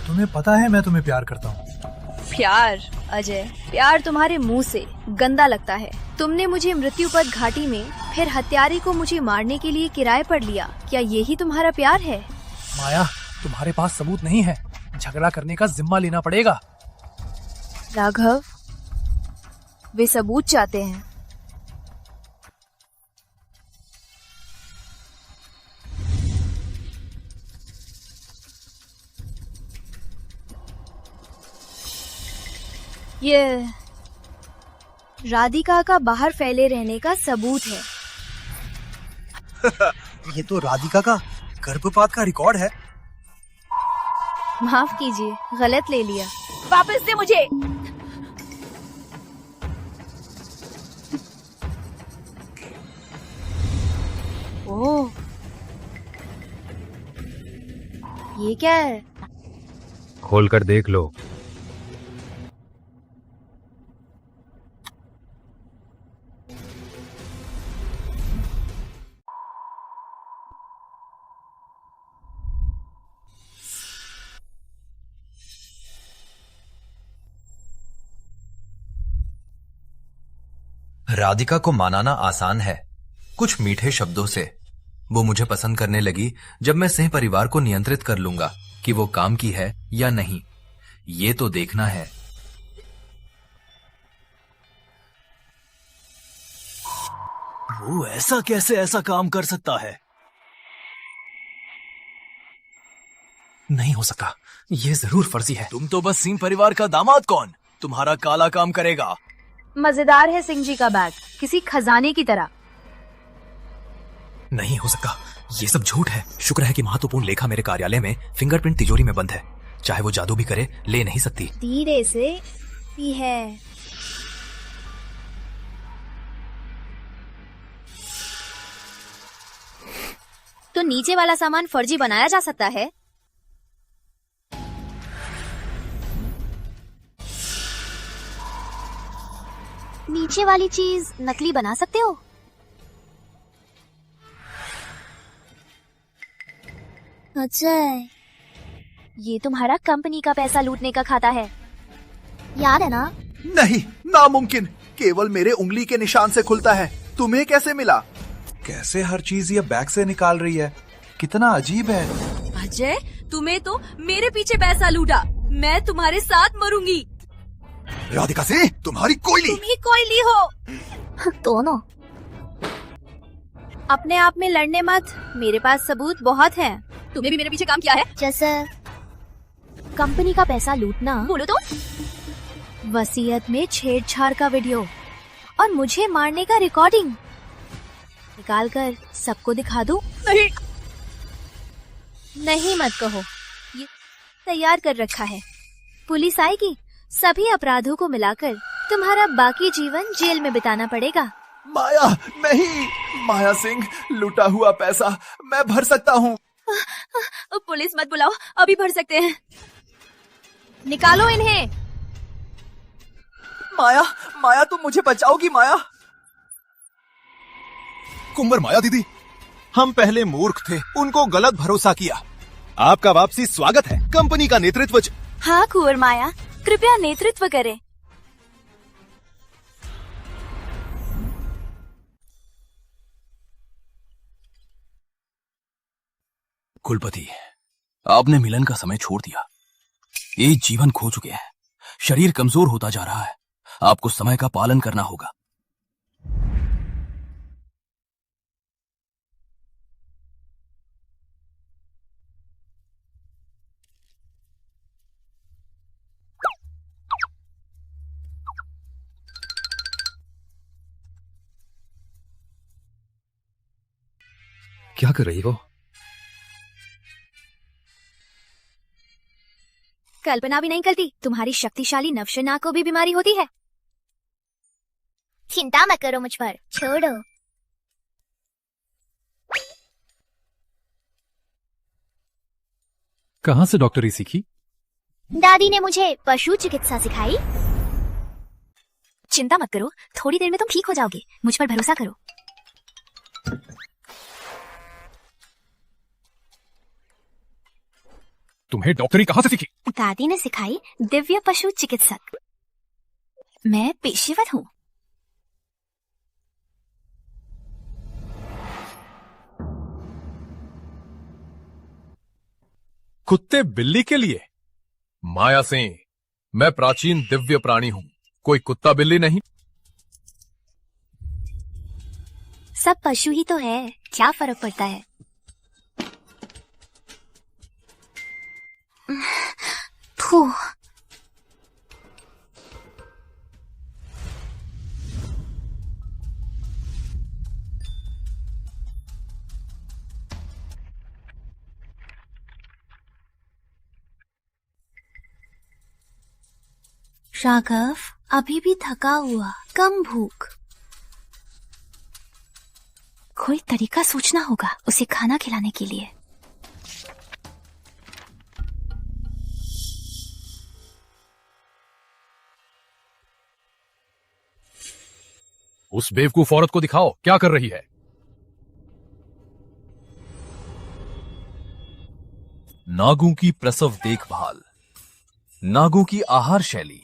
Speaker 5: तुम्हें पता है मैं तुम्हें प्यार करता हूँ।
Speaker 1: प्यार? अजय, प्यार तुम्हारे मुंह से गंदा लगता है। तुमने मुझे मृत्युपथ घाटी में, फिर हत्यारे को मुझे मारने के लिए किराए पर लिया। क्या यही तुम्हारा प्यार है?
Speaker 5: माया, तुम्हारे पास सबूत नहीं है। झगड़ा करने का जिम्मा लेना पड़ेगा।
Speaker 1: राघव, वे सबूत चाहते हैं। ये राधिका का बाहर फैले रहने का सबूत है।
Speaker 5: ये तो राधिका का गर्भपात का रिकॉर्ड है।
Speaker 1: माफ कीजिए, गलत ले लिया। वापस दे मुझे। ओह, ये क्या है?
Speaker 3: खोलकर देख लो।
Speaker 4: राधिका को मनाना आसान है, कुछ मीठे शब्दों से। वो मुझे पसंद करने लगी जब मैं सिंह परिवार को नियंत्रित कर लूंगा कि वो काम की है या नहीं। ये तो देखना है।
Speaker 6: वो ऐसा कैसे ऐसा काम कर सकता है?
Speaker 5: नहीं हो सकता, ये जरूर फर्जी है। तुम तो बस सिंह परिवार का दामाद। कौन तुम्हारा काला काम करेगा?
Speaker 1: मजेदार है सिंह जी का बैग, किसी खजाने की तरह।
Speaker 5: नहीं हो सकता, ये सब झूठ है। शुक्र है कि महत्वपूर्ण लेखा मेरे कार्यालय में फिंगरप्रिंट तिजोरी में बंद है। चाहे वो जादू भी करे, ले नहीं सकती।
Speaker 1: धीरे से भी है। तो नीचे वाला सामान फर्जी बनाया जा सकता है? नीचे वाली चीज नकली बना सकते हो? अजय, ये तुम्हारा कंपनी का पैसा लूटने का खाता है, याद है ना?
Speaker 5: नहीं, नामुमकिन। केवल मेरे उंगली के निशान से खुलता है। तुम्हें कैसे मिला?
Speaker 19: कैसे हर चीज ये बैग से निकाल रही है? कितना अजीब है।
Speaker 14: अजय, तुम्हें तो मेरे पीछे पैसा लूटा, मैं तुम्हारे साथ मरूंगी।
Speaker 5: राधिका से तुम्हारी कोयली।
Speaker 14: तुम ही कोयली हो।
Speaker 1: दोनों।
Speaker 7: अपने आप में लड़ने मत, मेरे पास सबूत बहुत हैं।
Speaker 14: तुम्हें भी मेरे पीछे काम किया है?
Speaker 1: जैसे कंपनी का पैसा लूटना।
Speaker 14: बोलो तो।
Speaker 7: वसीयत में छेड़छाड़ का वीडियो और मुझे मारने का रिकॉर्डिंग निकाल कर सबको दिखा दूं?
Speaker 14: नहीं।
Speaker 7: नहीं मत कहो, ये तैयार कर रखा है। पुलिस आएगी, सभी अपराधों को मिलाकर तुम्हारा बाकी जीवन जेल में बिताना पड़ेगा।
Speaker 5: माया, नहीं। माया सिंह, लूटा हुआ पैसा मैं भर सकता हूँ।
Speaker 14: पुलिस मत बुलाओ, अभी भर सकते हैं।
Speaker 7: निकालो इन्हें।
Speaker 5: माया, माया तुम मुझे बचाओगी माया? कुंवर माया दीदी, हम पहले मूर्ख थे, उनको गलत भरोसा किया। आपका वापसी स्वागत है। कंपनी का नेतृत्व।
Speaker 14: हाँ कुंवर माया, कृपया नेतृत्व करें।
Speaker 5: कुलपति, आपने मिलन का समय छोड़ दिया। एक जीवन खो चुके हैं, शरीर कमजोर होता जा रहा है। आपको समय का पालन करना होगा।
Speaker 2: क्या कर रही हो?
Speaker 7: कल्पना भी नहीं करती तुम्हारी शक्तिशाली नवशना को भी बीमारी होती है।
Speaker 1: चिंता मत करो मुझ पर, छोड़ो।
Speaker 2: कहाँ से डॉक्टरी सीखी?
Speaker 1: दादी ने मुझे पशु चिकित्सा सिखाई।
Speaker 7: चिंता मत करो, थोड़ी देर में तुम ठीक हो जाओगे, मुझ पर भरोसा करो।
Speaker 2: तुम्हें डॉक्टरी कहाँ से सीखी?
Speaker 7: दादी ने सिखाई, दिव्य पशु चिकित्सक। मैं पेशेवर हूँ।
Speaker 3: कुत्ते बिल्ली के लिए? माया सिंह, मैं प्राचीन दिव्य प्राणी हूँ, कोई कुत्ता बिल्ली नहीं।
Speaker 7: सब पशु ही तो है, क्या फर्क पड़ता है?
Speaker 1: फू।
Speaker 7: राघव अभी भी थका हुआ, कम भूख। कोई तरीका सोचना होगा उसे खाना खिलाने के लिए।
Speaker 3: उस बेवकूफ औरत को दिखाओ क्या कर रही है।
Speaker 5: नागों की प्रसव देखभाल, नागों की आहार शैली,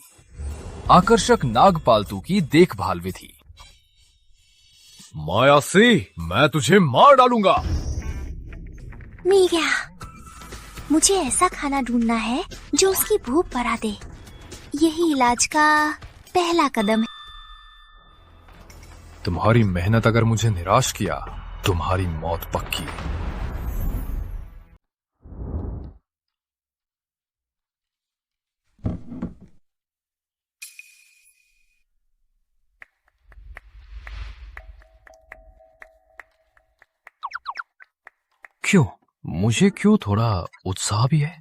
Speaker 5: आकर्षक नाग पालतू की देखभाल विधि।
Speaker 3: माया सिंह, मैं तुझे मार डालूंगा।
Speaker 1: मीरा, मुझे ऐसा खाना ढूंढना है जो उसकी भूख बढ़ा दे। यही इलाज का पहला कदम है।
Speaker 3: तुम्हारी मेहनत अगर मुझे निराश किया, तुम्हारी मौत पक्की।
Speaker 2: क्यों? मुझे क्यों थोड़ा उत्साह भी है।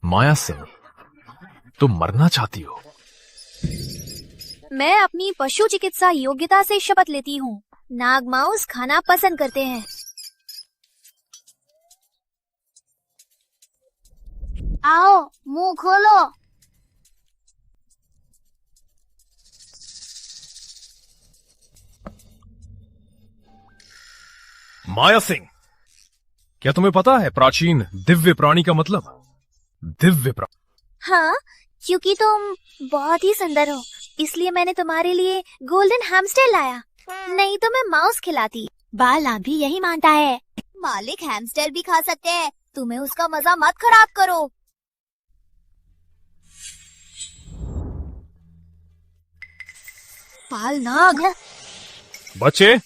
Speaker 2: माया सिंह, तुम मरना चाहती हो?
Speaker 7: मैं अपनी पशु चिकित्सा योग्यता से शपथ लेती हूँ। नाग माउस खाना पसंद करते हैं।
Speaker 1: आओ, मुंह खोलो।
Speaker 3: माया सिंह, क्या तुम्हें पता है प्राचीन दिव्य प्राणी का मतलब? दिव्य प्राणी।
Speaker 1: हाँ, क्योंकि तुम बहुत ही सुंदर हो, इसलिए मैंने तुम्हारे लिए गोल्डन हैमस्टर लाया। नहीं तो मैं माउस खिलाती। बाला भी यही मानता है। मालिक हैमस्टर भी खा सकते हैं, तुम्हें उसका मजा मत खराब करो।
Speaker 7: पाल नाग।
Speaker 3: बच्चे,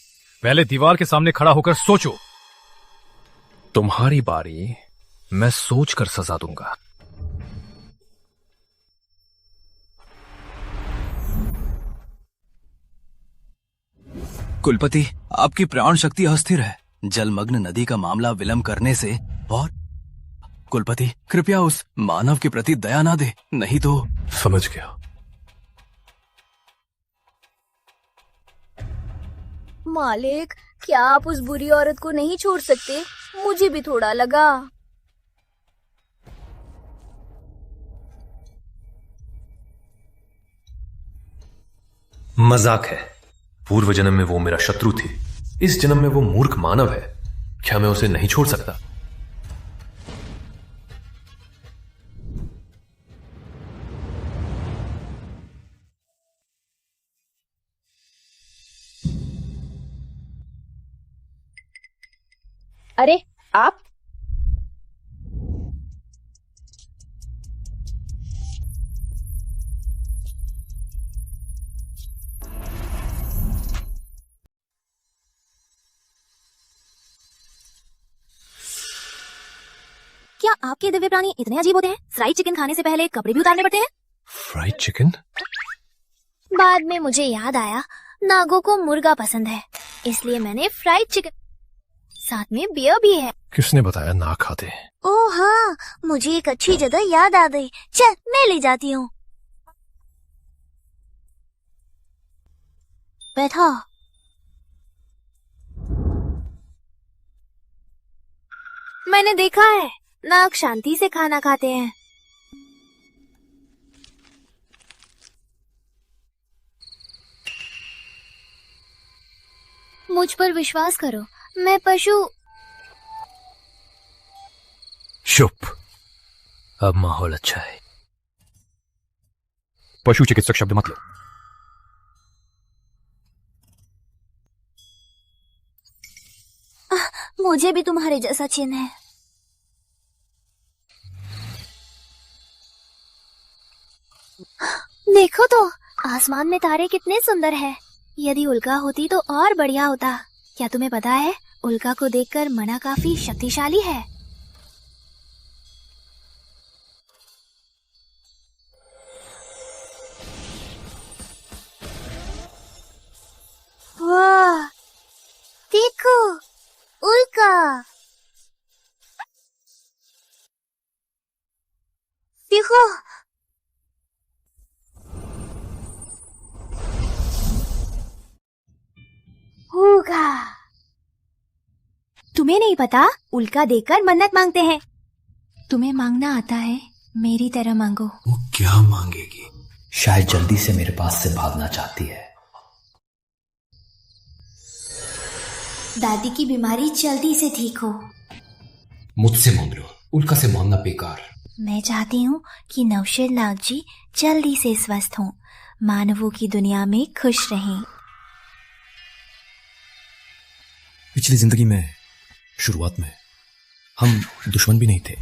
Speaker 3: पहले दीवार के सामने खड़ा होकर सोचो। तुम्हारी बारी, मैं सोचकर सजा दूंगा।
Speaker 5: कुलपति, आपकी प्राण शक्ति अस्थिर है। जलमग्न नदी का मामला विलंब करने से और कुलपति, कृपया उस मानव के प्रति दया ना दे, नहीं तो।
Speaker 3: समझ गया।
Speaker 7: मालिक, क्या आप उस बुरी औरत को नहीं छोड़ सकते? मुझे भी थोड़ा लगा।
Speaker 8: मजाक है। पूर्व जन्म में वो मेरा शत्रु थी, इस जन्म में वो मूर्ख मानव है। क्या मैं उसे नहीं छोड़ सकता?
Speaker 7: अरे आप?
Speaker 1: क्या आपके दिव्य प्राणी इतने अजीब होते हैं? फ्राइड चिकन खाने से पहले कपड़े भी उतारने पड़ते हैं?
Speaker 3: Fried chicken?
Speaker 1: बाद में मुझे याद आया, नागों को मुर्गा पसंद है, इसलिए मैंने फ्राइड चिकन। साथ में बियर भी है।
Speaker 3: किसने बताया ना खाते हैं?
Speaker 1: ओह हाँ, मुझे एक अच्छी जगह याद आ गई। चल, मैं ले जाती हूँ। बैठो। मैंने देखा है, नाग शांति से खाना खाते हैं। मुझ पर विश्वास करो, मैं पशु।
Speaker 3: चुप।
Speaker 10: अब माहौल अच्छा है।
Speaker 3: पशु चिकित्सक शब्द मत लो।
Speaker 1: मुझे भी तुम्हारे जैसा चिन्ह है। देखो तो, आसमान में तारे कितने सुंदर हैं। यदि उल्का होती तो और बढ़िया होता। क्या तुम्हें पता है, उल्का को देखकर मना काफी शक्तिशाली है। वाह, देखो उल्का। देखो, होगा। तुम्हें नहीं पता, उल्का देखकर मन्नत मांगते हैं। तुम्हें मांगना आता है, मेरी तरह मांगो।
Speaker 5: वो क्या मांगेगी?
Speaker 10: शायद जल्दी से मेरे पास से भागना चाहती है।
Speaker 7: दादी की बीमारी जल्दी से ठीक हो।
Speaker 8: मुझसे मांग लो, उल्का से मांगना बेकार।
Speaker 1: मैं चाहती हूँ कि नौशेर नाग जी जल्दी से स्वस्थ हों, मानवों की दुनिया में खुश रहें।
Speaker 8: पिछली जिंदगी में, शुरुआत में हम दुश्मन भी नहीं थे।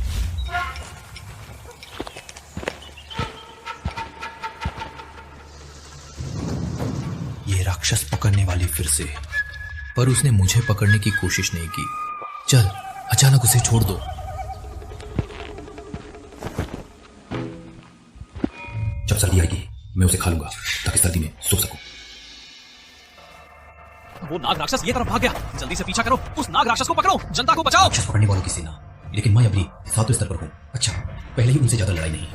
Speaker 8: ये राक्षस पकड़ने वाली फिर से, पर उसने मुझे पकड़ने की कोशिश नहीं की। चल, अचानक उसे छोड़ दो। जब सर्दी आएगी मैं उसे खा लूंगा ताकि सर्दी में सो सकूं।
Speaker 6: वो नाग राक्षस ये तरफ भाग गया। जल्दी से पीछा करो, उस नाग राक्षस को पकड़ो, जनता को बचाओ।
Speaker 8: राक्षस पकड़ने वालों की सेना, लेकिन मैं अभी 7वें स्तर पर हूं। अच्छा, पहले ही उनसे ज्यादा लड़ाई नहीं।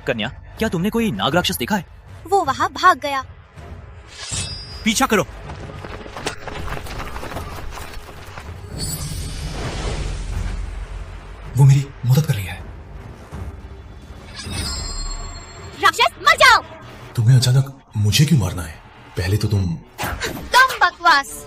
Speaker 6: कन्या, क्या तुमने कोई नाग राक्षस देखा है?
Speaker 1: वो वहाँ भाग गया।
Speaker 6: पीछा करो।
Speaker 8: वो मेरी मदद कर रही है।
Speaker 1: राक्षस मर जाओ।
Speaker 8: तुम्हें अचानक मुझे क्यों मारना है? पहले तो तुम
Speaker 1: बकवास।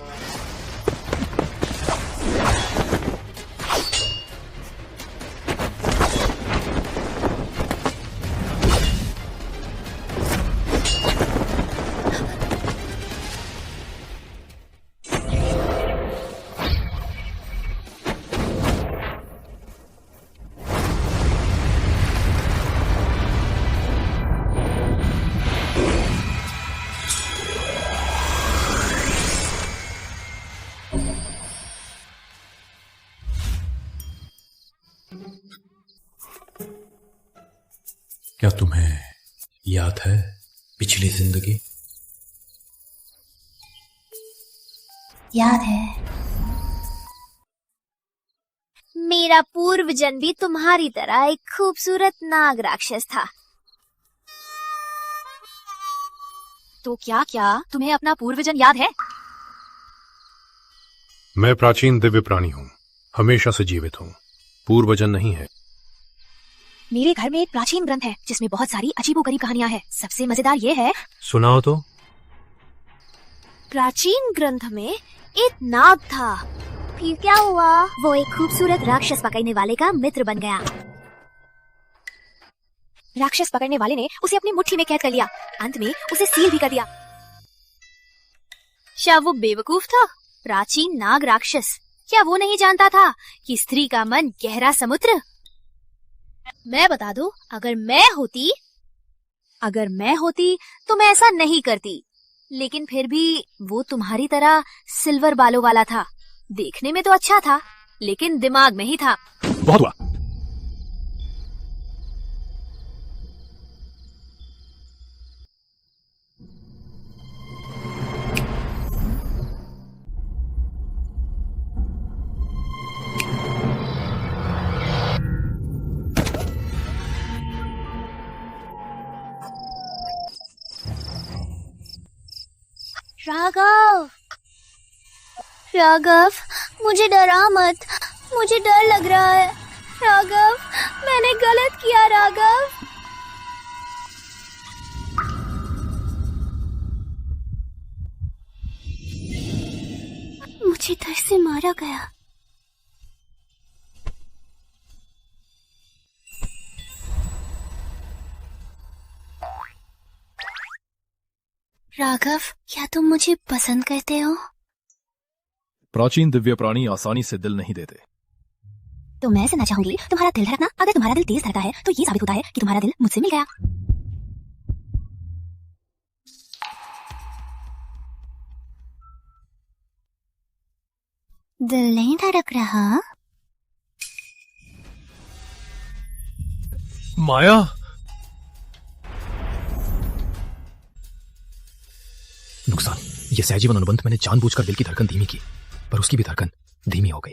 Speaker 8: क्या तुम्हें याद है पिछली जिंदगी?
Speaker 1: याद है। मेरा पूर्व जन्म भी तुम्हारी तरह एक खूबसूरत नाग राक्षस था।
Speaker 16: तो क्या तुम्हें अपना पूर्वजन्म याद है?
Speaker 3: मैं प्राचीन दिव्य प्राणी हूँ, हमेशा से जीवित हूँ, पूर्वजन्म नहीं है।
Speaker 16: मेरे घर में एक प्राचीन ग्रंथ है जिसमें बहुत सारी अजीबोगरीब कहानियां हैं। सबसे मजेदार ये है।
Speaker 3: सुनाओ तो।
Speaker 1: प्राचीन ग्रंथ में एक नाग था। फिर क्या हुआ? वो एक खूबसूरत राक्षस पकड़ने वाले का मित्र बन गया।
Speaker 16: राक्षस पकड़ने वाले ने उसे अपनी मुट्ठी में कैद कर लिया। अंत में उसे सील भी कर दिया।
Speaker 1: क्या वो बेवकूफ था? प्राचीन नाग राक्षस क्या वो नहीं जानता था कि स्त्री का मन गहरा समुद्र? मैं बता दूं, अगर मैं होती तो मैं ऐसा नहीं करती। लेकिन फिर भी वो तुम्हारी तरह सिल्वर बालों वाला था। देखने में तो अच्छा था, लेकिन दिमाग में ही था।
Speaker 2: बहुत हुआ।
Speaker 1: राघव, मुझे डरा मत। मुझे डर लग रहा है। राघव, मैंने गलत किया। राघव, मुझे डर से मारा गया। राघव, क्या तुम मुझे पसंद करते हो?
Speaker 2: प्राचीन दिव्य प्राणी आसानी से दिल नहीं देते।
Speaker 16: तो मैं सुनना चाहूंगी, तुम्हारा दिल धड़कना। अगर तुम्हारा दिल तेज धड़का है तो ये साबित होता है कि तुम्हारा दिल मुझसे मिल गया।
Speaker 1: दिल नहीं धड़क रहा।
Speaker 2: माया, नुकसान। ये सहजीवन अनुबंध मैंने जानबूझकर दिल की धड़कन धीमी की, पर उसकी भी धड़कन धीमी हो गई।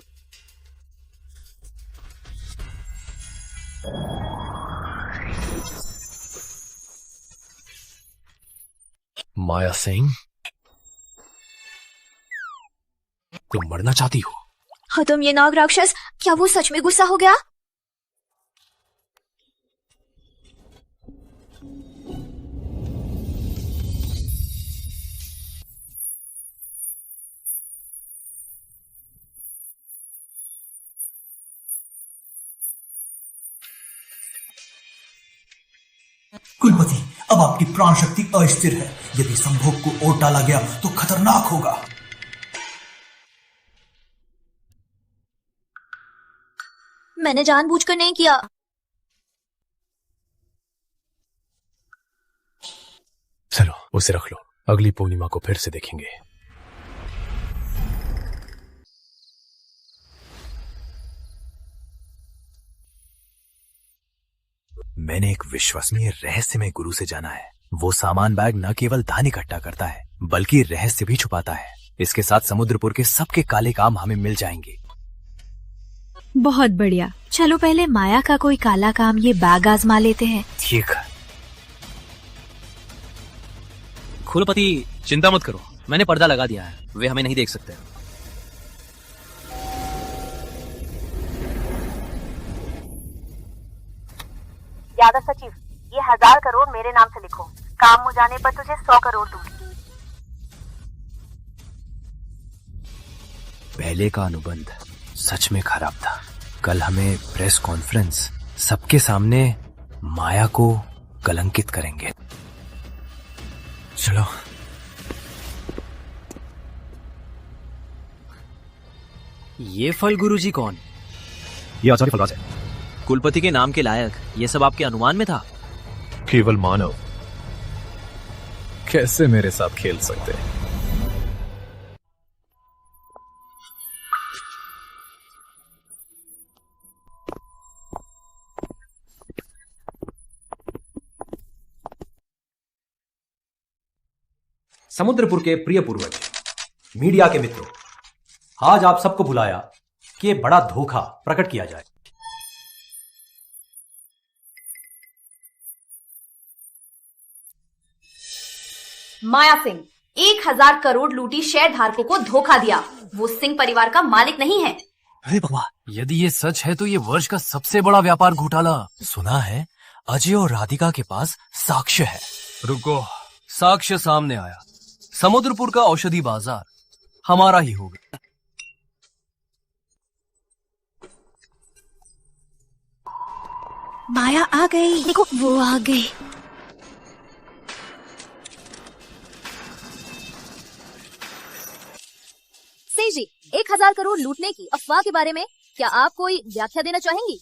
Speaker 2: माया सिंह, तुम मरना चाहती हो?
Speaker 1: हाँ, तुम ये नाग राक्षस, क्या वो सच में गुस्सा हो गया?
Speaker 20: कुलपति, अब आपकी प्राण शक्ति अस्थिर है। यदि संभोग को ओट डाला गया तो खतरनाक होगा।
Speaker 1: मैंने जानबूझकर नहीं किया।
Speaker 3: चलो, उसे रख लो। अगली पूर्णिमा को फिर से देखेंगे।
Speaker 10: मैंने एक विश्वसनीय रहस्यमय गुरु से जाना है। वो सामान बैग न केवल धन इकट्ठा करता है, बल्कि रहस्य भी छुपाता है। इसके साथ समुद्रपुर के सबके काले काम हमें मिल जाएंगे।
Speaker 14: बहुत बढ़िया। चलो पहले माया का कोई काला काम ये बैग आजमा लेते हैं।
Speaker 10: ठीक है।
Speaker 13: कुलपति, चिंता मत करो, मैंने पर्दा लगा दिया है। वे हमें नहीं देख सकते।
Speaker 21: यादव सचिव, ये 1000 करोड़ मेरे नाम से लिखो। काम हो जाने पर तुझे 100 करोड़ दूंगी।
Speaker 3: पहले का अनुबंध सच में खराब था। कल हमें प्रेस कॉन्फ्रेंस सबके सामने माया को कलंकित करेंगे। चलो।
Speaker 13: ये फल गुरुजी कौन?
Speaker 2: ये आचार्य फलराज है।
Speaker 13: कुलपति के नाम के लायक ये सब आपके अनुमान में था?
Speaker 2: केवल मानव कैसे मेरे साथ खेल सकते हैं?
Speaker 22: समुद्रपुर के प्रिय पूर्वज, मीडिया के मित्रों, आज आप सबको बुलाया कि एक बड़ा धोखा प्रकट किया जाए।
Speaker 14: माया सिंह 1000 करोड़ लूटी शेयर धारकों को धोखा दिया। वो सिंह परिवार का मालिक नहीं है।
Speaker 3: अरे भगवान, यदि ये सच है तो ये वर्ष का सबसे बड़ा व्यापार घोटाला। सुना है अजय और राधिका के पास साक्ष्य है। रुको, साक्ष्य सामने आया। समुद्रपुर का औषधि बाजार हमारा ही होगा।
Speaker 1: माया आ गई। देखो वो आ गई।
Speaker 23: सिंह जी, 1000 करोड़ लूटने की अफवाह के बारे में क्या आप कोई व्याख्या देना चाहेंगी?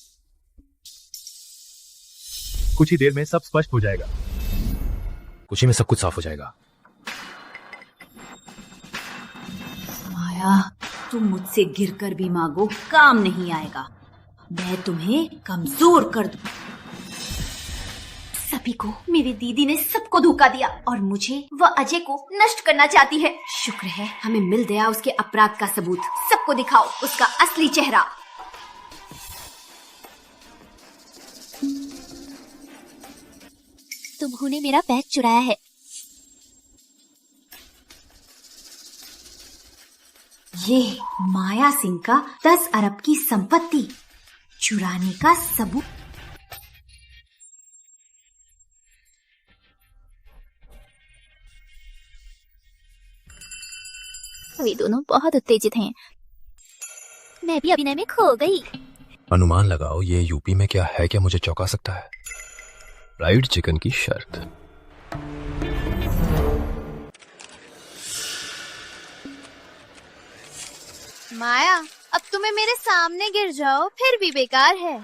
Speaker 2: कुछ ही देर में सब स्पष्ट हो जाएगा।
Speaker 3: कुछ ही में सब कुछ साफ हो जाएगा।
Speaker 14: माया, तुम मुझसे गिरकर भी मांगो, काम नहीं आएगा। मैं तुम्हें कमजोर कर दूं। सभी को मेरी दीदी ने सबको धोखा दिया और मुझे वह अजय को नष्ट करना चाहती है। शुक्र है हमें मिल गया उसके अपराध का सबूत। सबको दिखाओ उसका असली चेहरा।
Speaker 1: तुम्होंने मेरा बैग चुराया है।
Speaker 14: ये माया सिंह का 10 अरब की संपत्ति चुराने का सबूत।
Speaker 1: वे दोनों बहुत उत्तेजित हैं। मैं भी अभिनय में खो गई।
Speaker 3: अनुमान लगाओ ये यूपी में क्या है, क्या मुझे चौंका सकता है? फ्राइड चिकन की शर्त।
Speaker 1: माया, अब तुम्हें मेरे सामने गिर जाओ फिर भी बेकार है।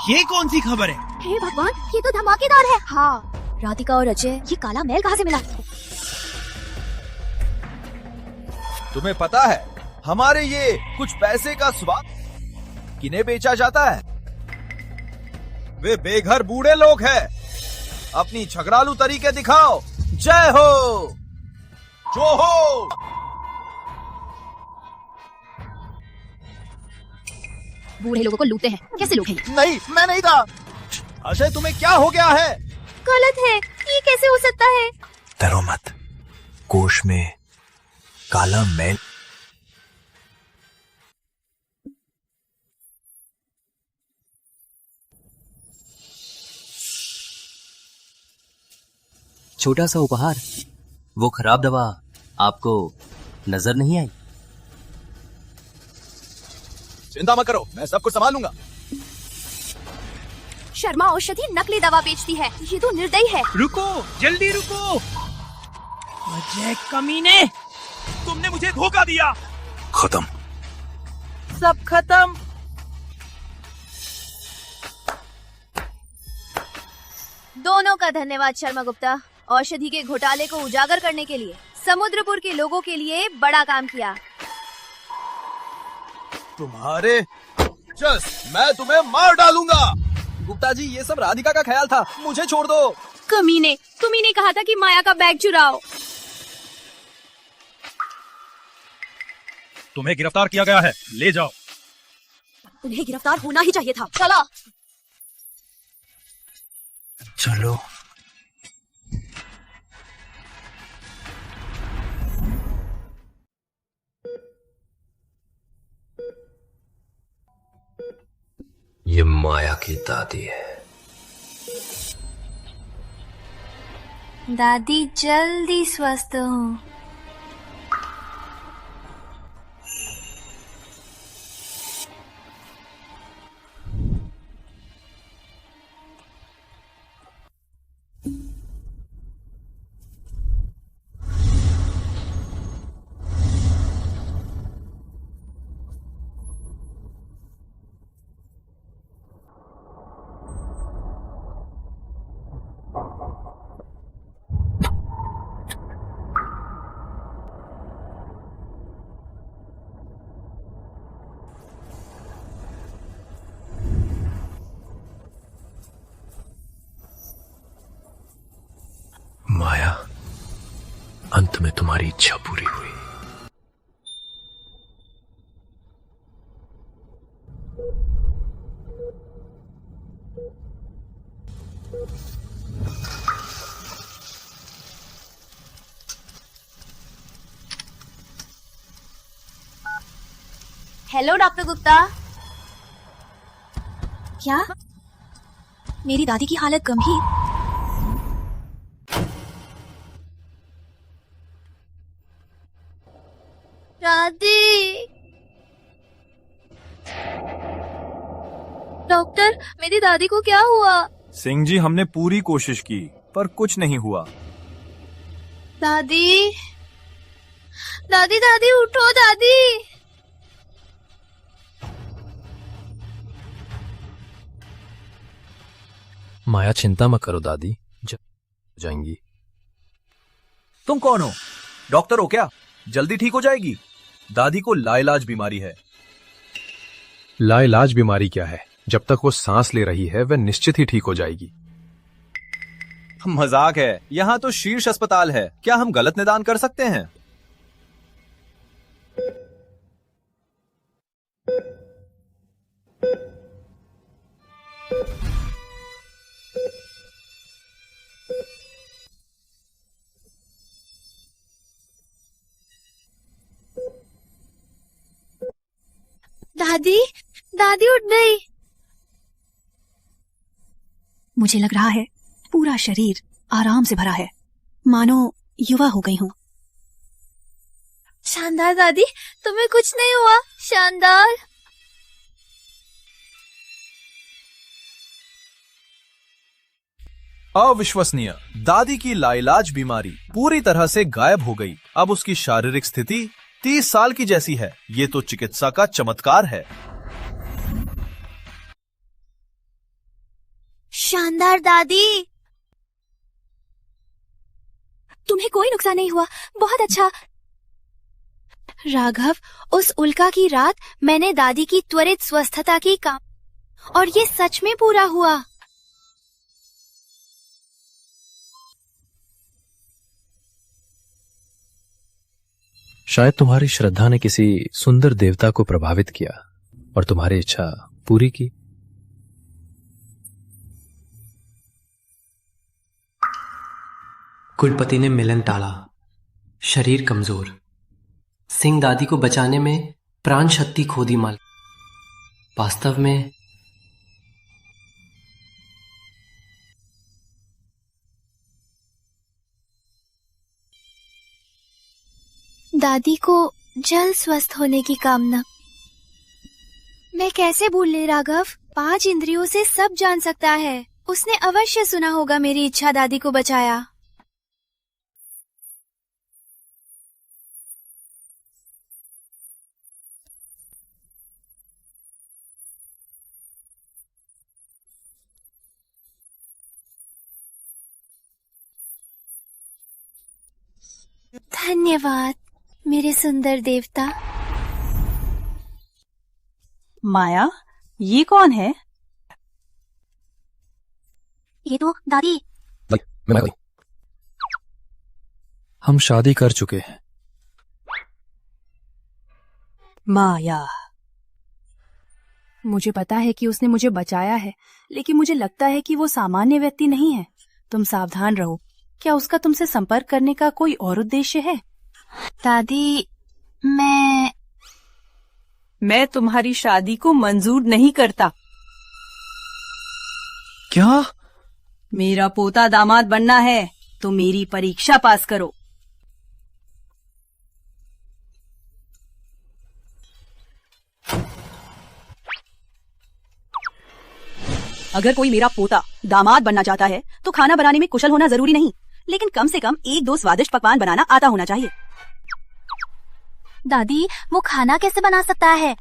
Speaker 15: ये कौन सी खबर है?
Speaker 1: हे भगवान, ये तो धमाकेदार है। हाँ, राधिका और अजय, ये काला मैल कहाँ से मिला?
Speaker 19: तुम्हें पता है हमारे ये कुछ पैसे का स्वाद किन्हें बेचा जाता है? वे बेघर बूढ़े लोग हैं। अपनी झगड़ालू तरीके दिखाओ। जय हो, जो हो।
Speaker 23: बूढ़े लोगों को लूटते हैं, कैसे लूटे?
Speaker 19: नहीं, मैं नहीं था। अजय, तुम्हें क्या हो गया है?
Speaker 1: गलत है, ये कैसे हो सकता है?
Speaker 3: डरो मत, कोष में काला मैल।
Speaker 13: छोटा सा उपहार। वो खराब दवा आपको नजर नहीं आई?
Speaker 19: चिंता मत करो, मैं सब कुछ संभाल लूंगा।
Speaker 1: शर्मा औषधि नकली दवा बेचती है। ये तो निर्दयी है।
Speaker 15: रुको, जल्दी रुको। अजय कमीने, तुमने मुझे धोखा दिया।
Speaker 3: खत्म,
Speaker 9: सब खत्म।
Speaker 23: दोनों का धन्यवाद शर्मा गुप्ता। औषधि के घोटाले को उजागर करने के लिए समुद्रपुर के लोगों के लिए बड़ा काम किया।
Speaker 19: तुम्हारे मैं तुम्हें मार डालूंगा। गुप्ता जी, ये सब राधिका का ख्याल था, मुझे छोड़ दो।
Speaker 23: कमीने, तुम्ही ने कहा था कि माया का बैग चुराओ।
Speaker 15: तुम्हें गिरफ्तार किया गया है, ले जाओ।
Speaker 23: उन्हें गिरफ्तार होना ही चाहिए था। चलो
Speaker 3: चलो।
Speaker 8: माया की दादी है।
Speaker 1: दादी जल्दी स्वस्थ हो।
Speaker 2: माया, अंत में तुम्हारी इच्छा पूरी हुई।
Speaker 1: Hello doctor Gupta. क्या मेरी दादी की हालत गंभीर? दादी। डॉक्टर, मेरी दादी को क्या हुआ?
Speaker 19: सिंह जी, हमने पूरी कोशिश की पर कुछ नहीं हुआ।
Speaker 1: दादी, दादी, दादी उठो दादी।
Speaker 2: माया, चिंता मत करो दादी, जाएंगी।
Speaker 19: तुम कौन हो? डॉक्टर हो क्या? जल्दी ठीक हो जाएगी। दादी को लाइलाज बीमारी है।
Speaker 2: लाइलाज बीमारी क्या है? जब तक वो सांस ले रही है वह निश्चित ही ठीक हो जाएगी।
Speaker 19: मजाक है, यहाँ तो शीर्ष अस्पताल है। क्या हम गलत निदान कर सकते हैं?
Speaker 1: दादी, दादी उठ गई।
Speaker 11: मुझे लग रहा है पूरा शरीर आराम से भरा है, मानो युवा हो गई हूँ।
Speaker 1: शानदार दादी, तुम्हें कुछ नहीं हुआ। शानदार।
Speaker 19: अविश्वसनीय। दादी की लाइलाज बीमारी पूरी तरह से गायब हो गई। अब उसकी शारीरिक स्थिति 30 साल की जैसी है। ये तो चिकित्सा का चमत्कार है।
Speaker 1: शानदार दादी।
Speaker 11: तुम्हें कोई नुकसान नहीं हुआ, बहुत अच्छा।
Speaker 1: राघव, उस उल्का की रात मैंने दादी की त्वरित स्वस्थता की काम, और ये सच में पूरा हुआ।
Speaker 2: शायद तुम्हारी श्रद्धा ने किसी सुंदर देवता को प्रभावित किया और तुम्हारी इच्छा पूरी की।
Speaker 17: कुलपति ने मिलन टाला, शरीर कमजोर। सिंह दादी को बचाने में प्राण शक्ति खो दी माल। वास्तव में
Speaker 1: दादी को जल्द स्वस्थ होने की कामना। मैं कैसे भूल ले राघव, 5 इंद्रियों से सब जान सकता है। उसने अवश्य सुना होगा मेरी इच्छा दादी को बचाया। धन्यवाद मेरे सुंदर देवता।
Speaker 11: माया, ये कौन है?
Speaker 16: ये तो दादी।
Speaker 2: हम शादी कर चुके हैं।
Speaker 11: माया, मुझे पता है कि उसने मुझे बचाया है, लेकिन मुझे लगता है कि वो सामान्य व्यक्ति नहीं है। तुम सावधान रहो। क्या उसका तुमसे संपर्क करने का कोई और उद्देश्य है?
Speaker 1: दादी, मैं
Speaker 11: तुम्हारी शादी को मंजूर नहीं करता।
Speaker 2: क्या?
Speaker 11: मेरा पोता दामाद बनना है तो मेरी परीक्षा पास करो। अगर कोई मेरा पोता दामाद बनना चाहता है तो खाना बनाने में कुशल होना जरूरी नहीं, लेकिन कम से कम 1-2 स्वादिष्ट पकवान बनाना आता होना चाहिए।
Speaker 1: दादी, वो खाना कैसे बना सकता है?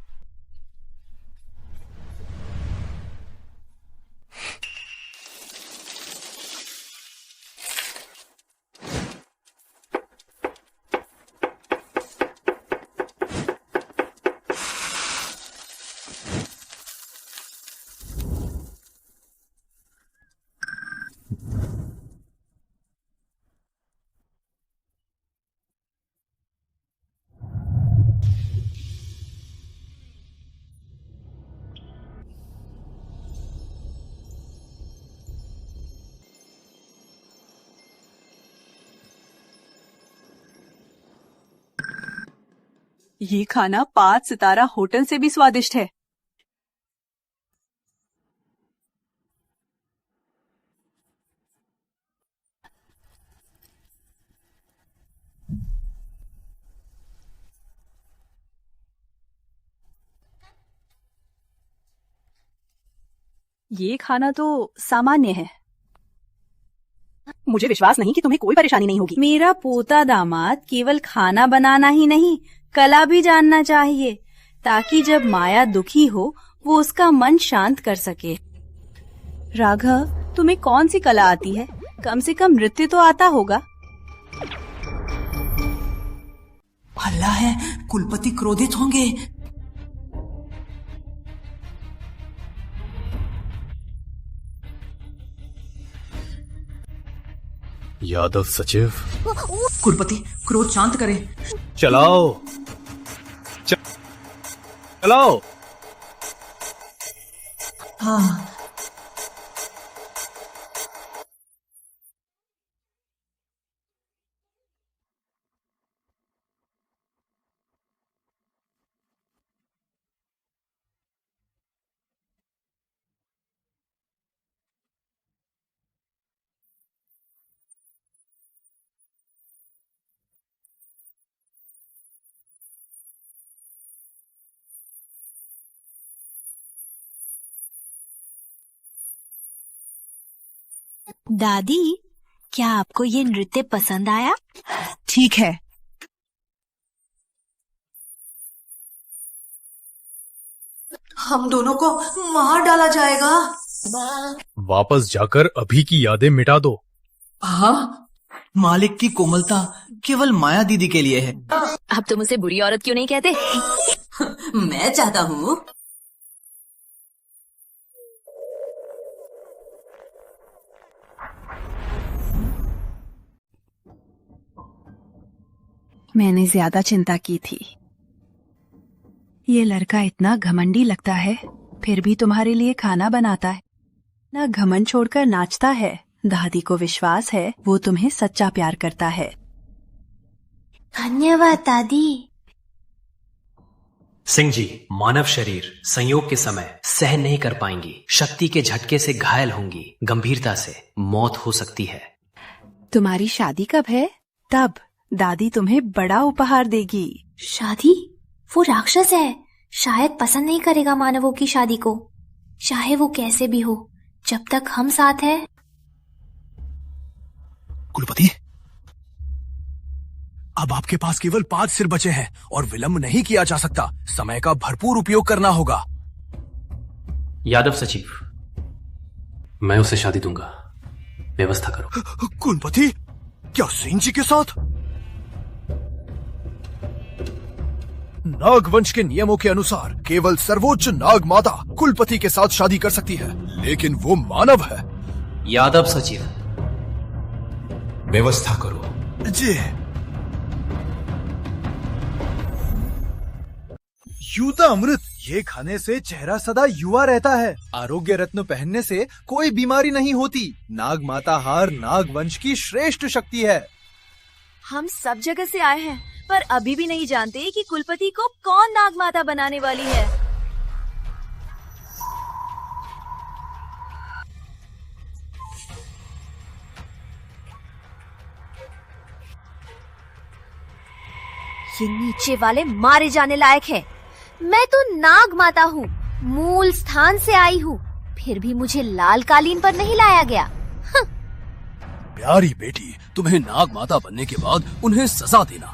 Speaker 11: ये खाना 5 सितारा होटल से भी स्वादिष्ट है। ये खाना तो सामान्य है। मुझे विश्वास नहीं कि तुम्हें कोई परेशानी नहीं होगी। मेरा पोता दामाद केवल खाना बनाना ही नहीं, कला भी जानना चाहिए, ताकि जब माया दुखी हो वो उसका मन शांत कर सके। राघव, तुम्हें कौन सी कला आती है? कम से कम नृत्य तो आता होगा।
Speaker 20: हल्ला है, कुलपति क्रोधित होंगे।
Speaker 2: यादव सचिव।
Speaker 20: कुलपति, क्रोध शांत करें।
Speaker 2: चलाओ चलाओ।
Speaker 20: हाँ।
Speaker 16: दादी, क्या आपको ये नृत्य पसंद आया?
Speaker 11: ठीक है।
Speaker 20: हम दोनों को मार डाला जाएगा।
Speaker 2: वापस जाकर अभी की यादें मिटा दो।
Speaker 20: हाँ, मालिक की कोमलता केवल माया दीदी के लिए है।
Speaker 16: अब तुम उसे बुरी औरत क्यों नहीं कहते?
Speaker 20: मैं चाहता हूँ।
Speaker 11: मैंने ज्यादा चिंता की थी। ये लड़का इतना घमंडी लगता है, फिर भी तुम्हारे लिए खाना बनाता है, ना घमंड छोड़कर नाचता है। दादी को विश्वास है वो तुम्हें सच्चा प्यार करता है।
Speaker 1: धन्यवाद दादी।
Speaker 17: सिंह जी, मानव शरीर संयोग के समय सहन नहीं कर पाएंगी, शक्ति के झटके से घायल होंगी, गंभीरता से मौत हो सकती है।
Speaker 11: तुम्हारी शादी कब है? तब दादी तुम्हें बड़ा उपहार देगी।
Speaker 1: शादी? वो राक्षस है, शायद पसंद नहीं करेगा मानवों की शादी को। चाहे वो कैसे भी हो, जब तक हम साथ हैं।
Speaker 20: कुलपति, अब आपके पास केवल 5 सिर बचे हैं और विलंब नहीं किया जा सकता। समय का भरपूर उपयोग करना होगा।
Speaker 17: यादव सचिव, मैं उसे शादी दूंगा, व्यवस्था करो।
Speaker 20: कुलपति, क्या सिंह जी के साथ?
Speaker 2: नागवंश के नियमों के अनुसार केवल सर्वोच्च नाग माता कुलपति के साथ शादी कर सकती है, लेकिन वो मानव है।
Speaker 17: यादव सचिव,
Speaker 20: व्यवस्था करो।
Speaker 2: जी।
Speaker 19: युवा अमृत, ये खाने से चेहरा सदा युवा रहता है। आरोग्य रत्न पहनने से कोई बीमारी नहीं होती। नाग माता हार नागवंश की श्रेष्ठ शक्ति है।
Speaker 14: हम सब जगह से आए हैं, पर अभी भी नहीं जानते कि कुलपति को कौन नागमाता बनाने वाली है।
Speaker 23: ये नीचे वाले मारे जाने लायक है। मैं तो नाग माता हूँ, मूल स्थान से आई हूँ, फिर भी मुझे लाल कालीन पर नहीं लाया गया।
Speaker 5: प्यारी बेटी, तुम्हें नाग माता बनने के बाद उन्हें सजा देना।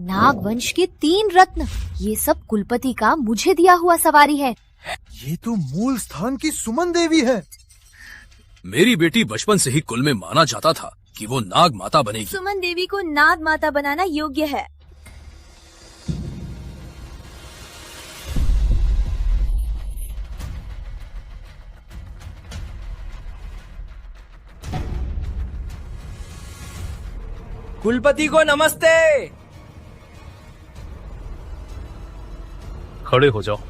Speaker 23: नाग वंश के 3 रत्न, ये सब कुलपति का मुझे दिया हुआ सवारी है।
Speaker 4: ये तो मूल स्थान की सुमन देवी है।
Speaker 5: मेरी बेटी बचपन से ही कुल में माना जाता था कि वो नाग माता बनेगी।
Speaker 23: सुमन देवी को नाग माता बनाना योग्य है।
Speaker 6: कुलपति को नमस्ते।
Speaker 2: खड़े हो जाओ।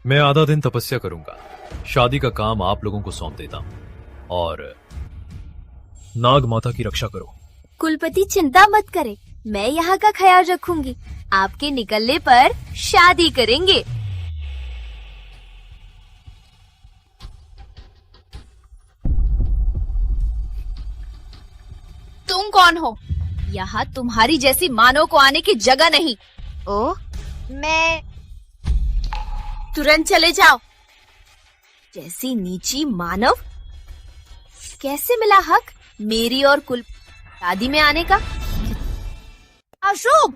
Speaker 2: मैं आधा दिन तपस्या करूंगा, शादी का काम आप लोगों को सौंप देता हूं और नाग माता की रक्षा करो।
Speaker 23: कुलपति चिंता मत करे, मैं यहाँ का ख्याल रखूंगी। आपके निकलने पर शादी करेंगे। तुम कौन हो? यहाँ तुम्हारी जैसी मानव को आने की जगह नहीं। ओ, मैं तुरंत चले जाओ। जैसी नीची मानव, कैसे मिला हक मेरी और कुल शादी में आने का? अशुभ।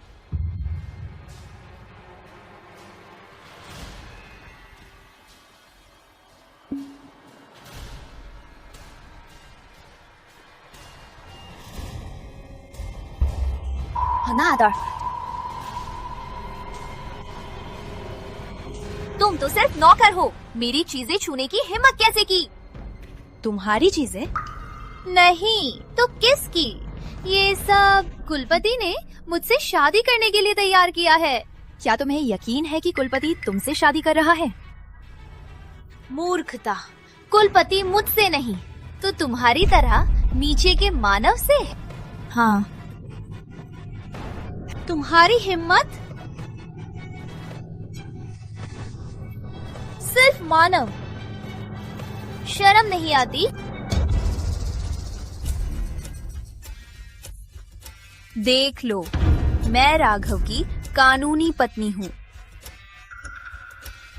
Speaker 23: अनादर, तुम तो सिर्फ नौकर हो, मेरी चीजें छूने की हिम्मत कैसे की? तुम्हारी चीजें? नहीं तो किसकी? ये सब कुलपति ने मुझसे शादी करने के लिए तैयार किया है। क्या तुम्हें यकीन है कि कुलपति तुमसे शादी कर रहा है? मूर्खता, कुलपति मुझसे नहीं तो तुम्हारी तरह नीचे के मानव से। हाँ, तुम्हारी हिम्मत सिर्फ मानव, शर्म नहीं आती? देख लो, मैं राघव की कानूनी पत्नी हूँ।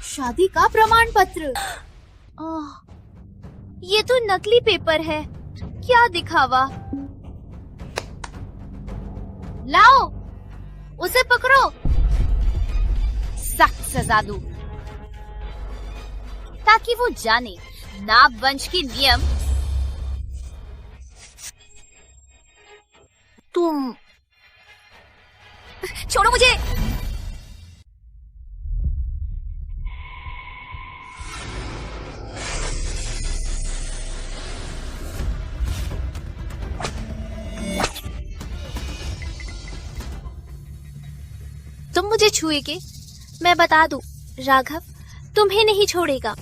Speaker 23: शादी का प्रमाण पत्र? ये तो नकली पेपर है, क्या दिखावा। लाओ, उसे पकड़ो, सख्त सजा दो ताकि वो जाने नाग वंश के नियम। तुम छोड़ो मुझे। तुम मुझे छुए के, मैं बता दूं, राघव तुम्हें नहीं छोड़ेगा।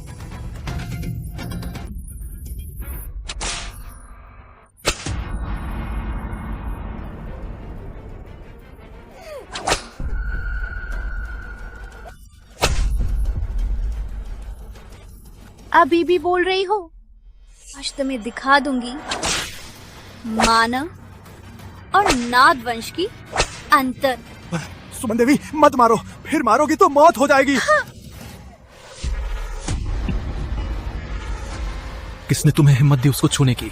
Speaker 23: अभी भी बोल रही हो? आज तुम्हें दिखा दूंगी मानव और नाग वंश की अंतर।
Speaker 4: सुमन देवी, मत मारो, फिर मारोगी तो मौत हो जाएगी।
Speaker 23: हाँ।
Speaker 2: किसने तुम्हें हिम्मत दी उसको छूने की?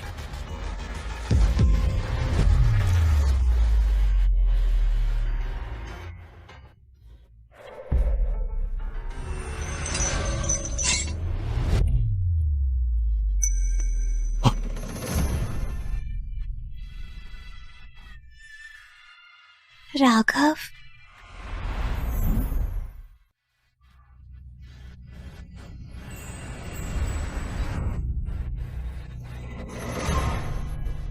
Speaker 1: राघव,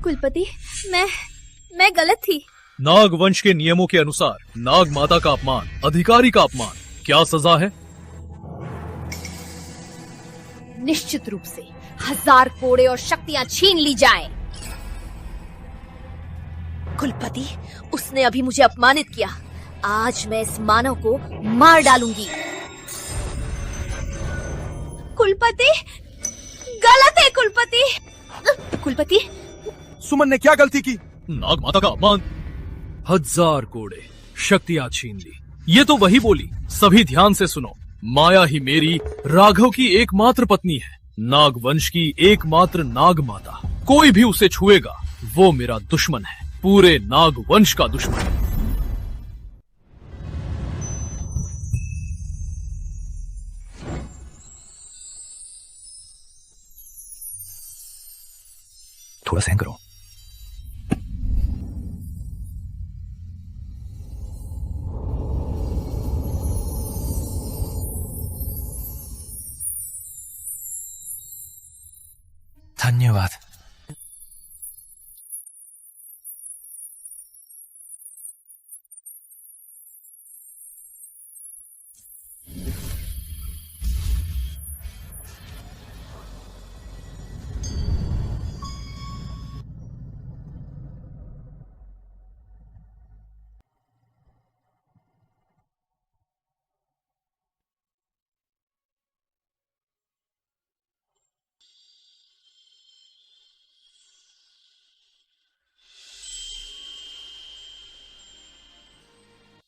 Speaker 23: कुलपति, मैं गलत थी।
Speaker 2: नाग वंश के नियमों के अनुसार नाग माता का अपमान, अधिकारी का अपमान, क्या सजा है?
Speaker 23: निश्चित रूप से 1000 कोड़े और शक्तियां छीन ली जाएं। कुलपति, उसने अभी मुझे अपमानित किया, आज मैं इस मानव को मार डालूंगी।
Speaker 14: कुलपति, गलत है कुलपति। कुलपति,
Speaker 4: सुमन ने क्या गलती की?
Speaker 2: नाग माता का अपमान। 1000 कोड़े, शक्तियां छीन ली। ये तो वही बोली। सभी ध्यान से सुनो, माया ही मेरी, राघव की एकमात्र पत्नी है, नाग वंश की एकमात्र नाग माता। कोई भी उसे छुएगा वो मेरा दुश्मन है, पूरे नाग वंश का दुश्मन है।
Speaker 5: थोड़ा सहन करो।
Speaker 3: धन्यवाद।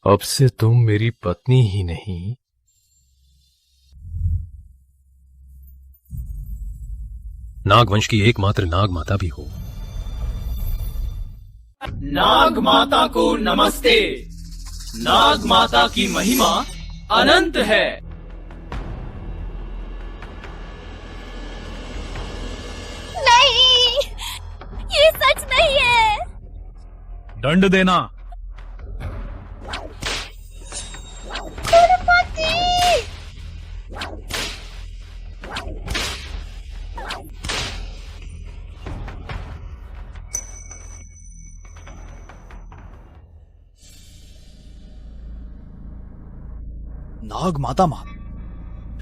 Speaker 2: अब से तुम मेरी पत्नी ही नहीं, नागवंश की एकमात्र नाग माता भी हो।
Speaker 7: नाग माता को नमस्ते। नाग माता की महिमा अनंत है।
Speaker 1: नहीं, ये सच नहीं है।
Speaker 2: दंड देना।
Speaker 19: नाग माता मां,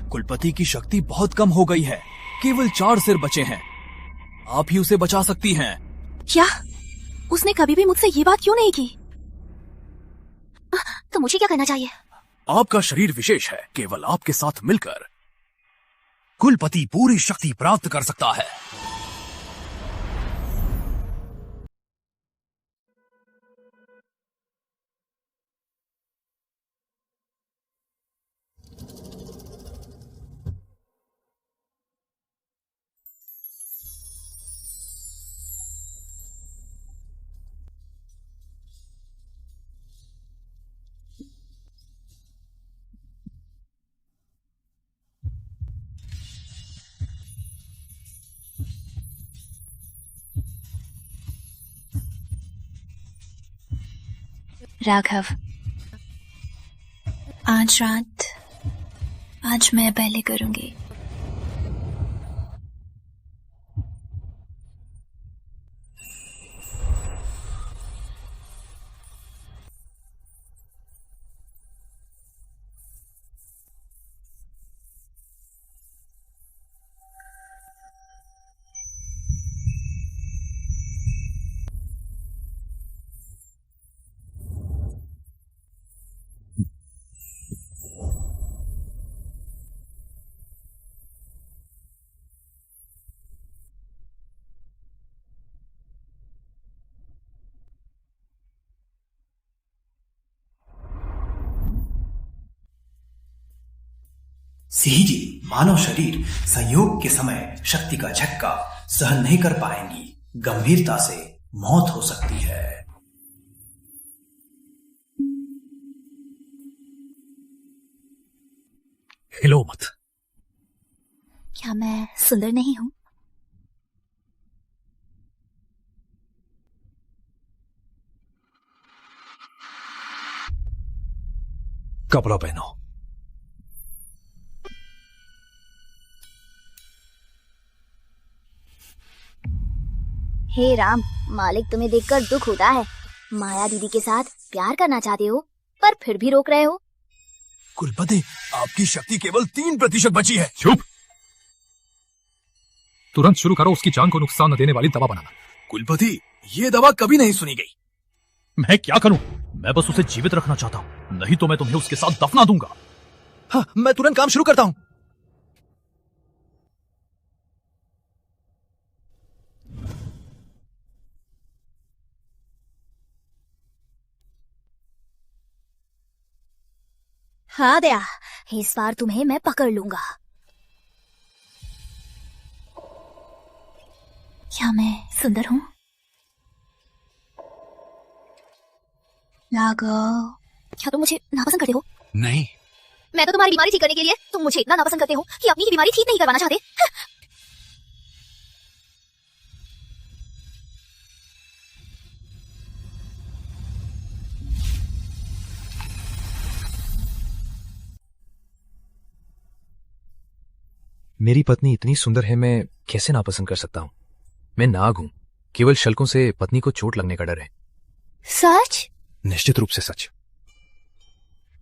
Speaker 19: कुलपति की शक्ति बहुत कम हो गई है। केवल 4 सिर बचे हैं। आप ही उसे बचा सकती हैं।
Speaker 1: क्या? उसने कभी भी मुझसे ये बात क्यों नहीं की? तो मुझे क्या करना चाहिए?
Speaker 5: आपका शरीर विशेष है। केवल आपके साथ मिलकर कुलपति पूरी शक्ति प्राप्त कर सकता है।
Speaker 16: राघव, आज रात, आज मैं पहले करूंगी।
Speaker 20: सिंह जी, मानव शरीर संयोग के समय शक्ति का झटका सहन नहीं कर पाएंगी। गंभीरता से मौत हो सकती है।
Speaker 2: हिलो मत।
Speaker 16: क्या मैं सुंदर नहीं हूं?
Speaker 2: कपड़ा पहनो।
Speaker 1: हे राम, मालिक तुम्हें देखकर दुख होता है। माया दीदी के साथ प्यार करना चाहते हो पर फिर भी रोक रहे हो।
Speaker 5: कुलपति, आपकी शक्ति केवल 3% बची है।
Speaker 2: चुप। तुरंत शुरू करो उसकी जान को नुकसान न देने वाली दवा बनाना।
Speaker 5: कुलपति, ये दवा कभी नहीं सुनी गई।
Speaker 2: मैं क्या करूं? मैं बस उसे जीवित रखना चाहता हूं, नहीं तो मैं तुम्हें उसके साथ दफना दूंगा।
Speaker 19: हाँ, मैं तुरंत काम शुरू करता हूं।
Speaker 1: हाँ दया, इस बार तुम्हें मैं पकड़ लूंगा। क्या मैं सुंदर हूँ? राघव, क्या तुम मुझे नापसंद करते हो?
Speaker 5: नहीं।
Speaker 1: मैं तो तुम्हारी बीमारी ठीक करने के लिए तुम मुझे इतना नापसंद करते हो कि अपनी ही बीमारी ठीक नहीं करवाना चाहते।
Speaker 8: मेरी पत्नी इतनी सुंदर है, मैं कैसे नापसंद कर सकता हूँ? मैं नाग हूँ, केवल शल्कों से पत्नी को चोट लगने का डर है।
Speaker 1: सच?
Speaker 8: निश्चित रूप से सच।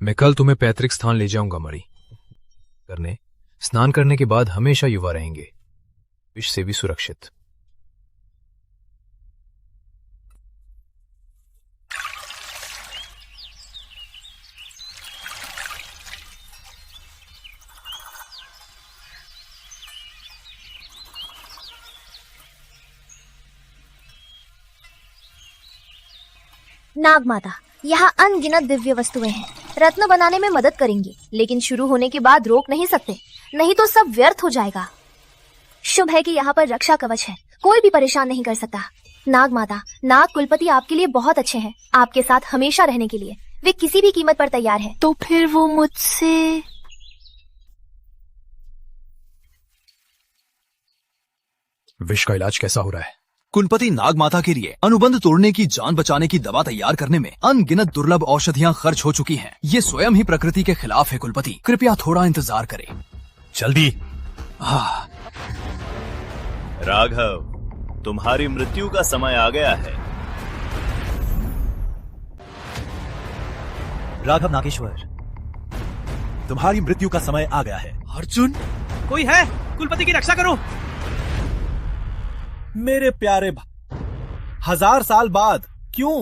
Speaker 8: मैं कल तुम्हें पैतृक स्थान ले जाऊंगा मणि करने। स्नान करने के बाद हमेशा युवा रहेंगे, विष से भी सुरक्षित।
Speaker 1: नाग माता, यहाँ अनगिनत दिव्य वस्तुएं हैं, रत्न बनाने में मदद करेंगी, लेकिन शुरू होने के बाद रोक नहीं सकते, नहीं तो सब व्यर्थ हो जाएगा। शुभ है कि यहाँ पर रक्षा कवच है, कोई भी परेशान नहीं कर सकता। नाग माता, नाग कुलपति आपके लिए बहुत अच्छे हैं, आपके साथ हमेशा रहने के लिए वे किसी भी कीमत पर तैयार हैं। तो फिर वो मुझसे
Speaker 5: विष का इलाज कैसा हो रहा है? कुलपति नाग माता के लिए अनुबंध तोड़ने की जान बचाने की दवा तैयार करने में अनगिनत दुर्लभ औषधियां खर्च हो चुकी हैं। ये स्वयं ही प्रकृति के खिलाफ है कुलपति, कृपया थोड़ा इंतजार करें।
Speaker 8: जल्दी।
Speaker 10: राघव, तुम्हारी मृत्यु का समय आ गया है।
Speaker 20: राघव नागेश्वर, तुम्हारी मृत्यु का समय आ गया है।
Speaker 15: अर्जुन, कोई है? कुलपति की रक्षा करो।
Speaker 20: मेरे प्यारे भाई, 1000 साल बाद क्यों?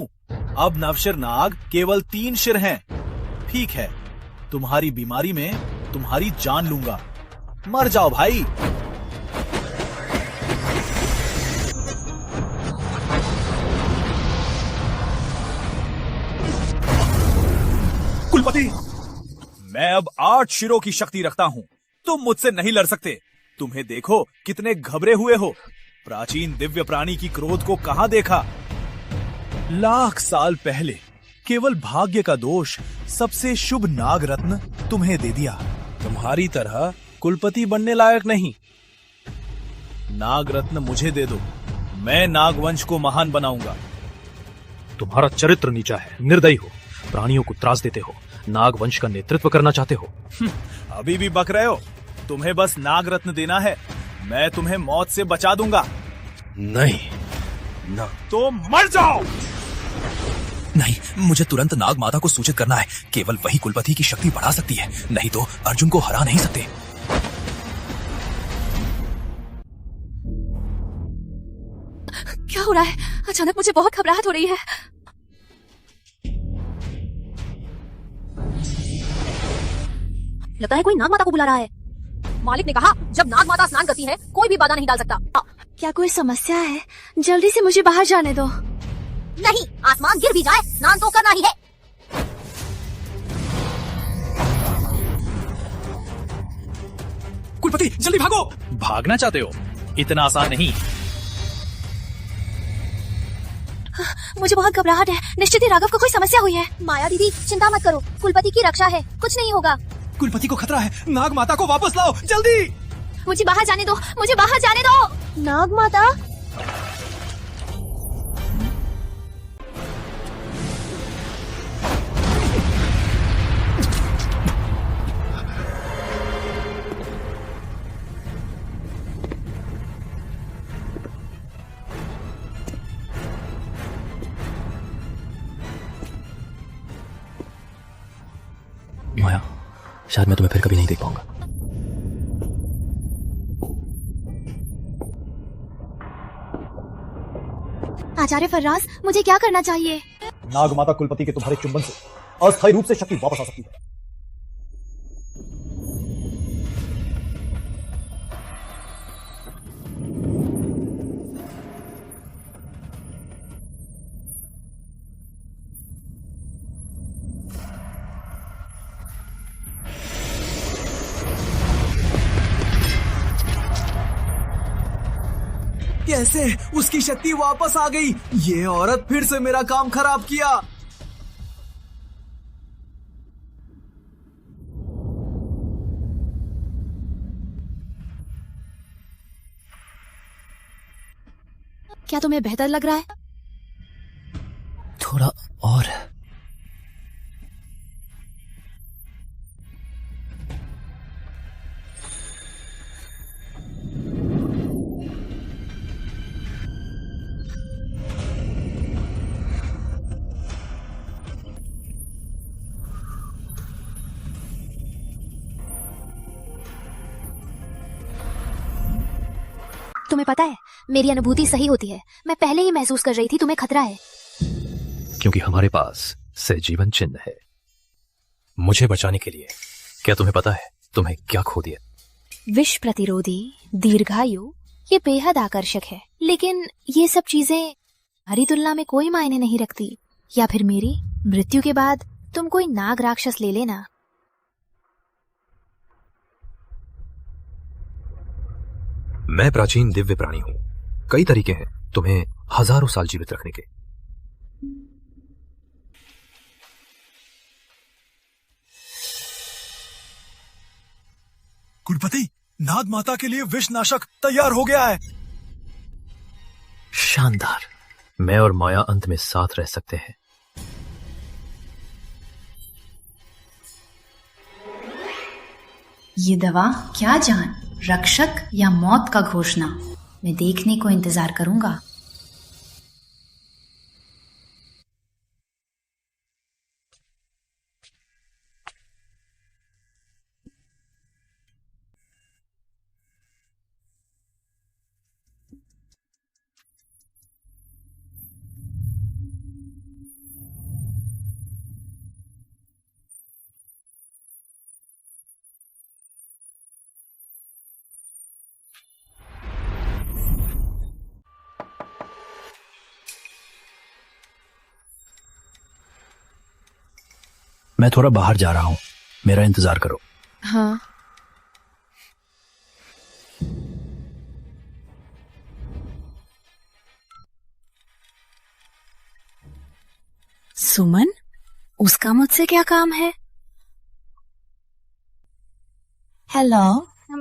Speaker 20: अब नवशिर नाग केवल 3 शिर हैं। ठीक है, तुम्हारी बीमारी में तुम्हारी जान लूंगा। मर जाओ भाई।
Speaker 19: कुलपति, मैं अब 8 शिरों की शक्ति रखता हूँ, तुम मुझसे नहीं लड़ सकते। तुम्हें देखो कितने घबरे हुए हो। प्राचीन दिव्य प्राणी की क्रोध को कहां देखा?
Speaker 20: लाख साल पहले केवल भाग्य का दोष सबसे शुभ नाग रत्न तुम्हें दे दिया। तुम्हारी तरह कुलपति बनने लायक नहीं। नाग रत्न मुझे दे दो, मैं नागवंश को महान बनाऊंगा।
Speaker 2: तुम्हारा चरित्र नीचा है, निर्दयी हो, प्राणियों को त्रास देते हो, नागवंश का नेतृत्व करना चाहते हो।
Speaker 19: अभी भी बक रहे हो? तुम्हें बस नाग रत्न देना है, मैं तुम्हें मौत से बचा दूंगा।
Speaker 5: नहीं
Speaker 19: न तो मर जाओ।
Speaker 5: नहीं, मुझे तुरंत नाग माता को सूचित करना है। केवल वही कुलपति की शक्ति बढ़ा सकती है, नहीं तो अर्जुन को हरा नहीं सकते।
Speaker 1: क्या हो रहा है? अचानक मुझे बहुत घबराहट हो रही है।
Speaker 23: लगता है कोई नाग माता को बुला रहा है। मालिक ने कहा जब नाग माता स्नान करती है कोई भी बाधा नहीं डाल सकता।
Speaker 1: क्या कोई समस्या है? जल्दी से मुझे बाहर जाने दो।
Speaker 23: नहीं, आसमान गिर भी जाए स्नान तो करना ही है।
Speaker 5: कुलपति जल्दी भागो।
Speaker 2: भागना चाहते हो? इतना आसान नहीं।
Speaker 1: मुझे बहुत घबराहट है, निश्चित ही राघव को कोई समस्या हुई है।
Speaker 23: माया दीदी चिंता मत करो, कुलपति की रक्षा है, कुछ नहीं होगा।
Speaker 20: कुलपति को खतरा है, नाग माता को वापस लाओ जल्दी।
Speaker 1: मुझे बाहर जाने दो, मुझे बाहर जाने दो।
Speaker 23: नाग माता,
Speaker 5: माया, शायद मैं तुम्हें फिर कभी नहीं देख पाऊंगा।
Speaker 1: आचार्य फर्राज, मुझे क्या करना चाहिए?
Speaker 20: नाग माता कुलपति के तुम्हारे चुंबन से अस्थायी रूप से शक्ति वापस आ सकती है।
Speaker 4: कैसे उसकी शक्ति वापस आ गई? ये औरत फिर से मेरा काम खराब किया।
Speaker 1: क्या तुम्हें बेहतर लग रहा है?
Speaker 3: थोड़ा और।
Speaker 1: तुम्हें पता है, मेरी अनुभूति सही होती है। मैं पहले ही महसूस कर रही थी तुम्हें खतरा है।
Speaker 8: क्योंकि हमारे पास सजीवन चिन्ह है मुझे बचाने के लिए। क्या तुम्हें पता है तुम्हें क्या खो दिया?
Speaker 1: विष प्रतिरोधी, दीर्घायु, ये बेहद आकर्षक है, लेकिन ये सब चीजें हमारी तुलना में कोई मायने नहीं रखती। या फिर मेरी मृत्यु के बाद तुम कोई नाग राक्षस ले लेना।
Speaker 8: मैं प्राचीन दिव्य प्राणी हूं। कई तरीके हैं तुम्हें हजारों साल जीवित रखने के।
Speaker 4: कुलपति, नाग माता के लिए विषनाशक तैयार हो गया है।
Speaker 8: शानदार। मैं और माया अंत में साथ रह सकते हैं।
Speaker 11: ये दवा क्या जान, रक्षक या मौत का घोषणा, मैं देखने को इंतजार करूंगा।
Speaker 5: मैं थोड़ा बाहर जा रहा हूं, मेरा इंतजार करो।
Speaker 1: हाँ। सुमन, उसका मुझसे क्या काम है? हेलो।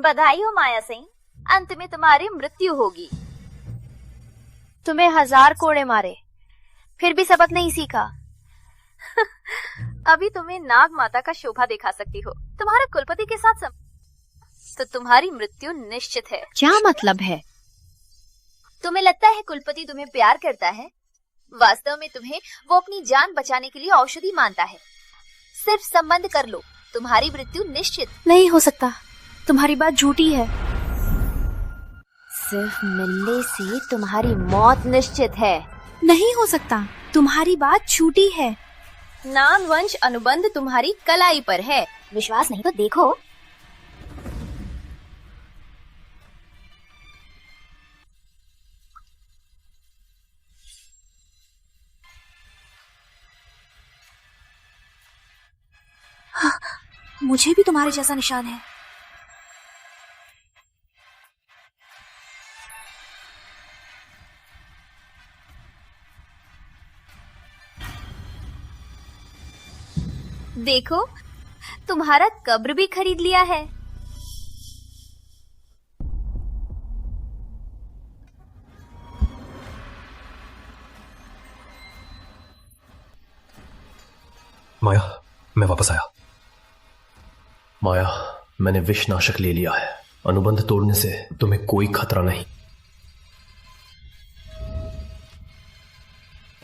Speaker 23: बधाई हो माया सिंह, अंत में तुम्हारी मृत्यु होगी।
Speaker 1: तुम्हें 1000 कोड़े मारे, फिर भी सबक नहीं सीखा।
Speaker 23: अभी तुम्हें नाग माता का शोभा दिखा सकती हो। तुम्हारे कुलपति के साथ तो तुम्हारी मृत्यु निश्चित है।
Speaker 1: क्या मतलब है?
Speaker 23: तुम्हें लगता है कुलपति तुम्हें प्यार करता है? वास्तव में तुम्हें वो अपनी जान बचाने के लिए औषधि मानता है। सिर्फ संबंध कर लो, तुम्हारी मृत्यु निश्चित।
Speaker 1: नहीं हो सकता, तुम्हारी बात झूठी है। सिर्फ मिलने से तुम्हारी मौत निश्चित है। नहीं हो सकता, तुम्हारी बात झूठी है।
Speaker 23: नाग वंश अनुबंध तुम्हारी कलाई पर है।
Speaker 16: विश्वास नहीं तो देखो।
Speaker 1: हाँ, मुझे भी तुम्हारे जैसा निशान है।
Speaker 23: देखो, तुम्हारा कब्र भी खरीद लिया है।
Speaker 8: माया, मैं वापस आया। माया, मैंने विषनाशक ले लिया है। अनुबंध तोड़ने से तुम्हें कोई खतरा नहीं।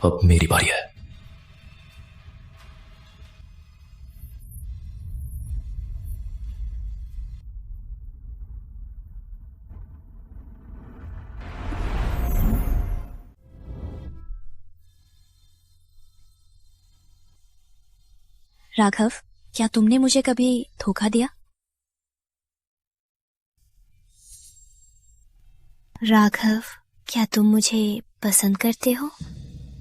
Speaker 8: अब मेरी बारी है।
Speaker 1: राघव, क्या तुमने मुझे कभी धोखा दिया? राघव, क्या तुम मुझे पसंद करते हो?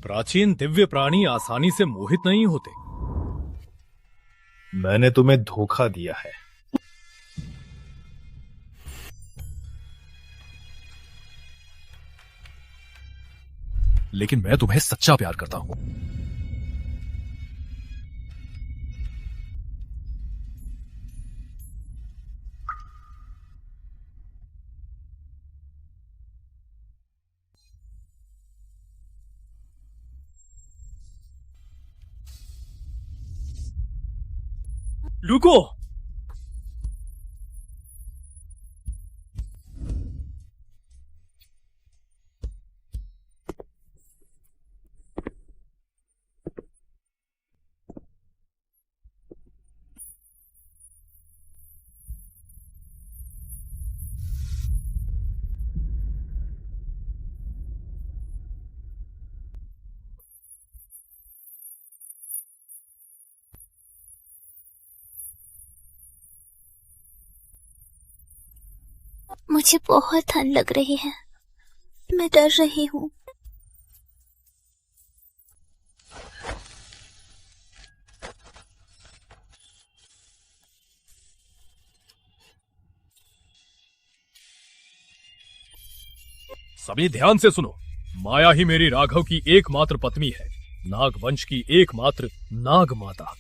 Speaker 2: प्राचीन दिव्य प्राणी आसानी से मोहित नहीं होते।
Speaker 20: मैंने तुम्हें धोखा दिया है।
Speaker 2: लेकिन मैं तुम्हें सच्चा प्यार करता हूं।
Speaker 20: रुको।
Speaker 1: मुझे बहुत ठंड लग रही है, मैं डर रही हूँ।
Speaker 2: सभी ध्यान से सुनो, माया ही मेरी राघव की एकमात्र पत्नी है, नागवंश की एकमात्र नाग माता।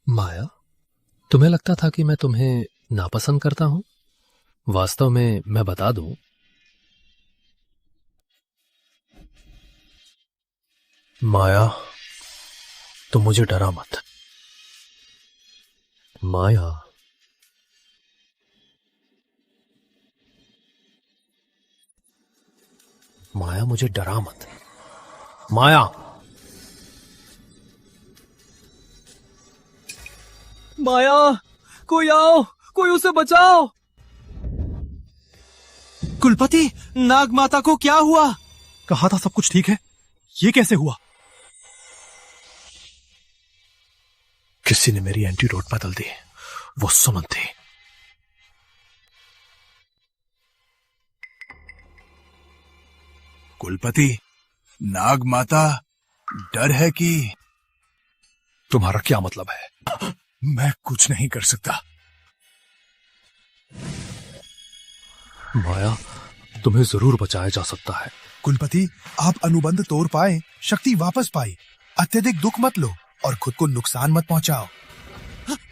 Speaker 8: माया, तुम्हें लगता था कि मैं तुम्हें नापसंद करता हूं? वास्तव में मैं बता दूं, माया, तुम मुझे डरा मत। माया, माया मुझे डरा मत। माया,
Speaker 4: माया, कोई आओ, कोई उसे बचाओ।
Speaker 5: कुलपति, नाग माता को क्या हुआ? कहा था सब कुछ ठीक है, ये कैसे हुआ? किसी ने मेरी एंटीडोट बदल दी, वो सुमन थी।
Speaker 12: कुलपति, नाग माता डर है कि?
Speaker 5: तुम्हारा क्या मतलब है?
Speaker 12: मैं कुछ नहीं कर सकता।
Speaker 8: माया, तुम्हें जरूर बचाया जा सकता है।
Speaker 12: कुलपति, आप अनुबंध तोड़ पाए, शक्ति वापस पाई। अत्यधिक दुख मत लो और खुद को नुकसान मत पहुंचाओ।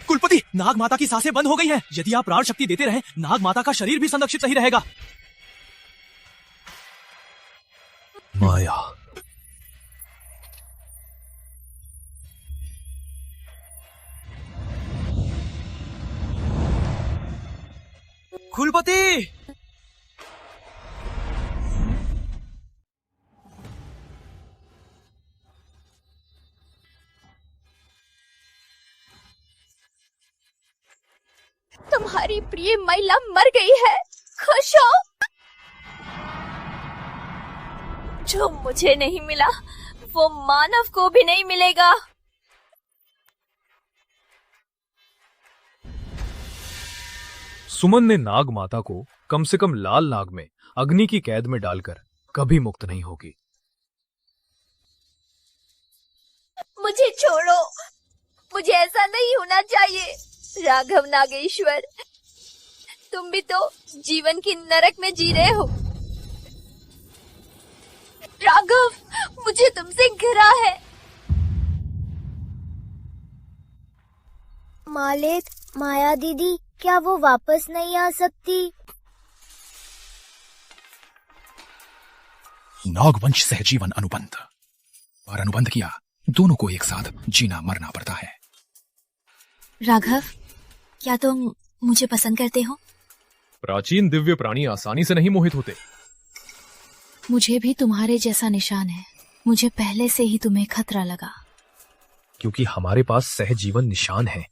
Speaker 20: कुलपति, नाग माता की सांसें बंद हो गई हैं। यदि आप प्राण शक्ति देते रहे, नाग माता का शरीर भी संरक्षित नहीं रहेगा।
Speaker 8: माया,
Speaker 4: कुलपति,
Speaker 23: तुम्हारी प्रिय महिला मर गई है, खुश हो? जो मुझे नहीं मिला वो मानव को भी नहीं मिलेगा।
Speaker 2: सुमन ने नाग माता को कम से कम लाल नाग में अग्नि की कैद में डालकर कभी मुक्त नहीं होगी।
Speaker 23: मुझे छोड़ो, मुझे ऐसा नहीं होना चाहिए। राघव नागेश्वर, तुम भी तो जीवन की नरक में जी रहे हो। राघव, मुझे तुमसे घृणा है।
Speaker 1: मालिक, माया दीदी, क्या वो वापस नहीं आ सकती?
Speaker 5: नागवंश सहजीवन अनुबंध, और अनुबंध किया दोनों को एक साथ जीना मरना पड़ता है।
Speaker 1: राघव, क्या तुम मुझे पसंद करते हो?
Speaker 2: प्राचीन दिव्य प्राणी आसानी से नहीं मोहित होते।
Speaker 1: मुझे भी तुम्हारे जैसा निशान है। मुझे पहले से ही तुम्हें खतरा लगा।
Speaker 2: क्योंकि हमारे पास सहजीवन निशान है।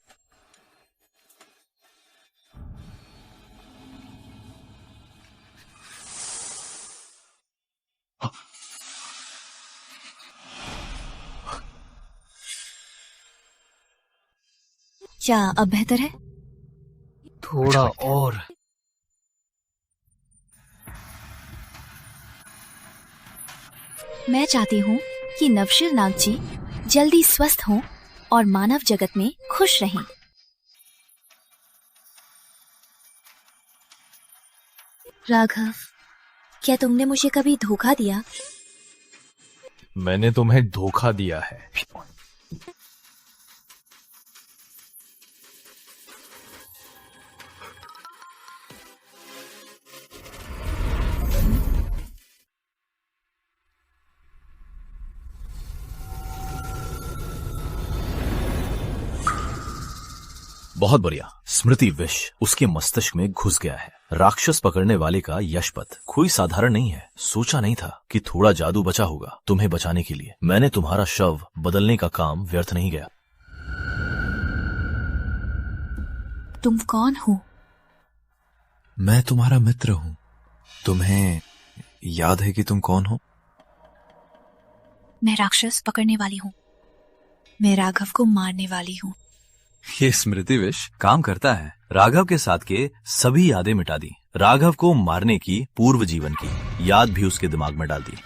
Speaker 1: क्या अब बेहतर है?
Speaker 3: थोड़ा और।
Speaker 1: मैं चाहती हूँ कि नवशिर नाग जी जल्दी स्वस्थ हों और मानव जगत में खुश रहें। राघव, क्या तुमने मुझे कभी धोखा दिया?
Speaker 8: मैंने तुम्हें धोखा दिया है।
Speaker 10: बहुत बढ़िया। स्मृति विष उसके मस्तिष्क में घुस गया है। राक्षस पकड़ने वाले का यशपथ कोई साधारण नहीं है। सोचा नहीं था कि थोड़ा जादू बचा होगा तुम्हें बचाने के लिए। मैंने तुम्हारा शव बदलने का काम व्यर्थ नहीं गया।
Speaker 1: तुम कौन हो?
Speaker 5: मैं तुम्हारा मित्र हूँ। तुम्हें याद है कि तुम कौन हो?
Speaker 1: मैं राक्षस पकड़ने वाली हूँ। मैं राघव को मारने वाली हूँ।
Speaker 5: ये स्मृति विष काम करता है। राघव के साथ के सभी यादें मिटा दी। राघव को मारने की पूर्व जीवन की याद भी उसके दिमाग में डाल दी।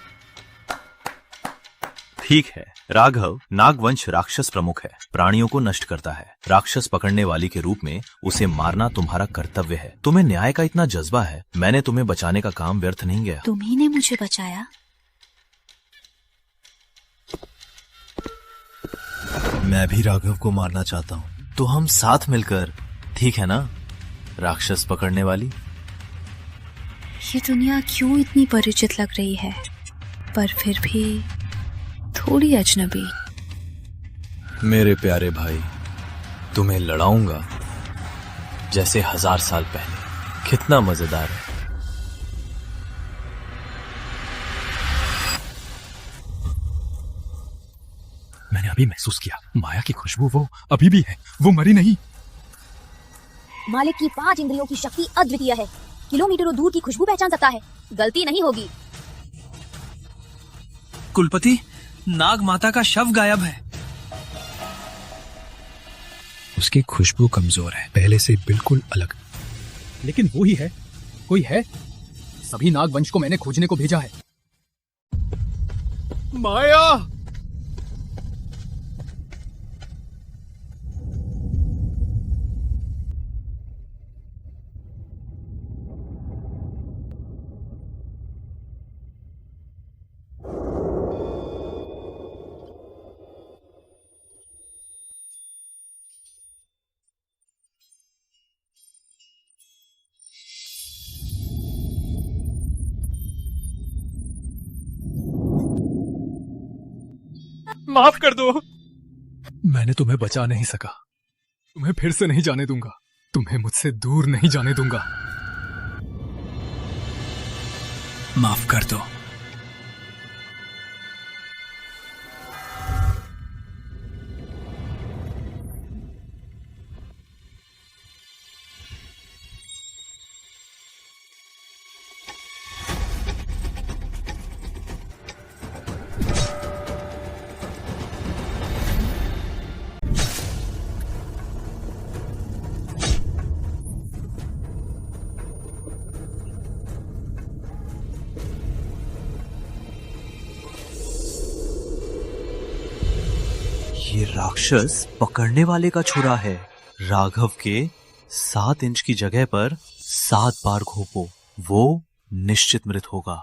Speaker 10: ठीक है, राघव नागवंश राक्षस प्रमुख है। प्राणियों को नष्ट करता है। राक्षस पकड़ने वाली के रूप में उसे मारना तुम्हारा कर्तव्य है। तुम्हें न्याय का इतना जज्बा है। मैंने तुम्हें बचाने का काम व्यर्थ नहीं गया।
Speaker 1: तुम्ही ने मुझे बचाया।
Speaker 5: मैं भी राघव को मारना चाहता हूँ।
Speaker 10: तो हम साथ मिलकर, ठीक है ना राक्षस पकड़ने वाली?
Speaker 1: ये दुनिया क्यों इतनी परिचित लग रही है, पर फिर भी थोड़ी अजनबी।
Speaker 8: मेरे प्यारे भाई, तुम्हें लड़ाऊंगा जैसे 1000 साल पहले। कितना मजेदार है।
Speaker 18: मैंने अभी महसूस किया, माया की खुशबू वो अभी भी है। वो मरी नहीं।
Speaker 16: मालिक की 5 इंद्रियों की शक्ति अद्वितीय है। किलोमीटरों दूर की खुशबू पहचान सकता है। गलती नहीं होगी।
Speaker 3: कुलपति, नाग माता का शव गायब है।
Speaker 18: उसकी खुशबू कमजोर है, पहले से बिल्कुल अलग।
Speaker 2: लेकिन वो ही है। कोई है? सभी नागवंश को मैंने खोजने को भेजा है। माया! माफ कर दो।
Speaker 18: मैंने तुम्हें बचा नहीं सका। तुम्हें फिर से नहीं जाने दूंगा। तुम्हें मुझसे दूर नहीं जाने दूंगा। माफ कर दो।
Speaker 10: ये राक्षस पकड़ने वाले का छुरा है। राघव के 7 इंच की जगह पर 7 बार घोपो, वो निश्चित मृत होगा।